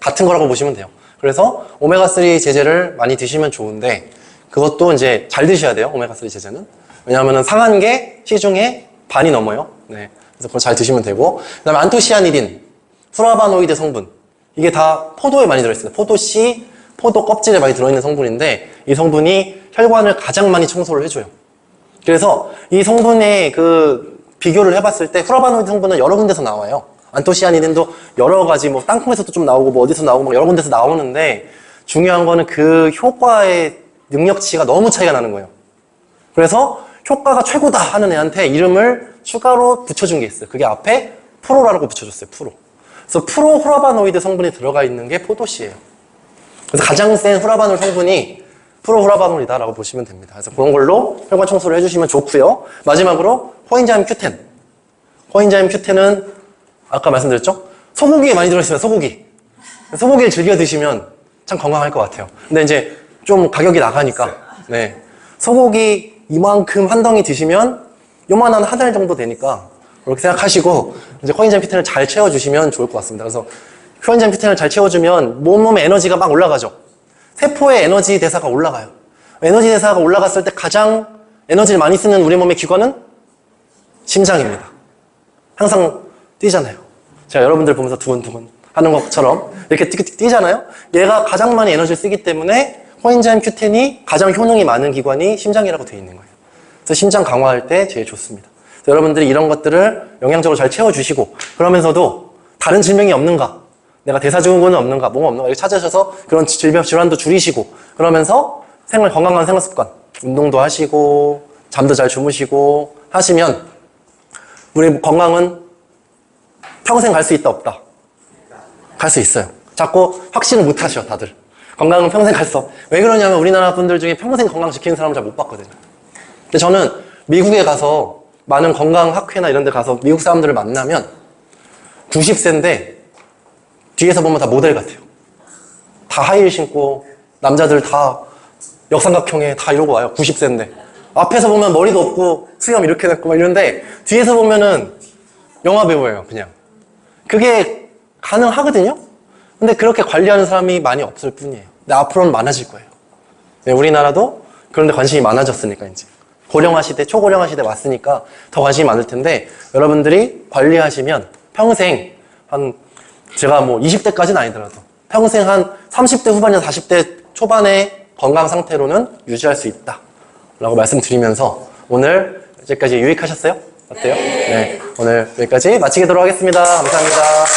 같은 거라고 보시면 돼요. 그래서 오메가3 제제를 많이 드시면 좋은데 그것도 이제 잘 드셔야 돼요. 오메가3 제제는. 왜냐하면 상한 게 시중에 반이 넘어요. 네. 그래서 그걸 잘 드시면 되고. 그 다음에 안토시아니딘, 플라바노이드 성분. 이게 다 포도에 많이 들어있어요. 포도씨, 포도 껍질에 많이 들어있는 성분인데 이 성분이 혈관을 가장 많이 청소를 해줘요. 그래서 이 성분의 그 비교를 해봤을 때 플라바노이드 성분은 여러 군데서 나와요. 안토시아니딘도 여러 가지 뭐 땅콩에서도 좀 나오고 뭐 어디서 나오고 막 여러 군데서 나오는데 중요한 거는 그 효과의 능력치가 너무 차이가 나는 거예요. 그래서 효과가 최고다 하는 애한테 이름을 추가로 붙여준 게 있어요. 그게 앞에 프로라고 붙여줬어요. 프로. 그래서 프로 후라바노이드 성분이 들어가 있는 게 포도씨예요. 그래서 가장 센 후라바놀 성분이 프로 후라바놀이다라고 보시면 됩니다. 그래서 그런 걸로 혈관 청소를 해주시면 좋고요. 마지막으로 코엔자임 Q10. 코엔자임 Q10은 아까 말씀드렸죠? 소고기에 많이 들어있어요. 소고기. 소고기를 즐겨 드시면 참 건강할 것 같아요. 근데 이제 좀 가격이 나가니까 네, 소고기 이만큼 한 덩이 드시면 요만한 한 알 정도 되니까 그렇게 생각하시고 이제 코엔자임 Q10을 잘 채워주시면 좋을 것 같습니다. 그래서 코엔자임 Q10을 잘 채워주면 몸에 에너지가 막 올라가죠. 세포의 에너지 대사가 올라가요. 에너지 대사가 올라갔을 때 가장 에너지를 많이 쓰는 우리 몸의 기관은 심장입니다. 항상 뛰잖아요. 제가 여러분들 보면서 두근두근 하는 것처럼 이렇게 뛰잖아요. 얘가 가장 많이 에너지를 쓰기 때문에 코엔자임 Q10이 가장 효능이 많은 기관이 심장이라고 되어 있는 거예요. 그래서 심장 강화할 때 제일 좋습니다. 그래서 여러분들이 이런 것들을 영양적으로 잘 채워주시고 그러면서도 다른 질병이 없는가, 내가 대사증후군은 없는가, 뭐가 없는가 이렇게 찾으셔서 그런 질환도 줄이시고 그러면서 건강한 생활 습관, 운동도 하시고 잠도 잘 주무시고 하시면 우리 건강은 평생 갈 수 있다 없다? 갈 수 있어요. 자꾸 확신을 못 하셔 다들. 건강은 평생 갈 수 없어. 왜 그러냐면 우리나라 분들 중에 평생 건강 지키는 사람을 잘 못 봤거든요. 근데 저는 미국에 가서 많은 건강학회나 이런 데 가서 미국 사람들을 만나면 90세인데 뒤에서 보면 다 모델 같아요. 다 하이힐 신고 남자들 다 역삼각형에 다 이러고 와요. 90세인데 앞에서 보면 머리도 없고 수염 이렇게 났고 막 이런데 뒤에서 보면은 영화 배우예요. 그냥 그게 가능하거든요. 근데 그렇게 관리하는 사람이 많이 없을 뿐이에요. 근데 앞으로는 많아질 거예요. 네, 우리나라도 그런데 관심이 많아졌으니까 이제 고령화 시대, 초고령화 시대 왔으니까 더 관심이 많을 텐데 여러분들이 관리하시면 평생 한 제가 뭐 20대까지는 아니더라도 평생 한 30대 후반이나 40대 초반의 건강 상태로는 유지할 수 있다 라고 말씀드리면서 오늘 여기까지 유익하셨어요? 어때요? 네. 오늘 여기까지 마치도록 하겠습니다. 감사합니다.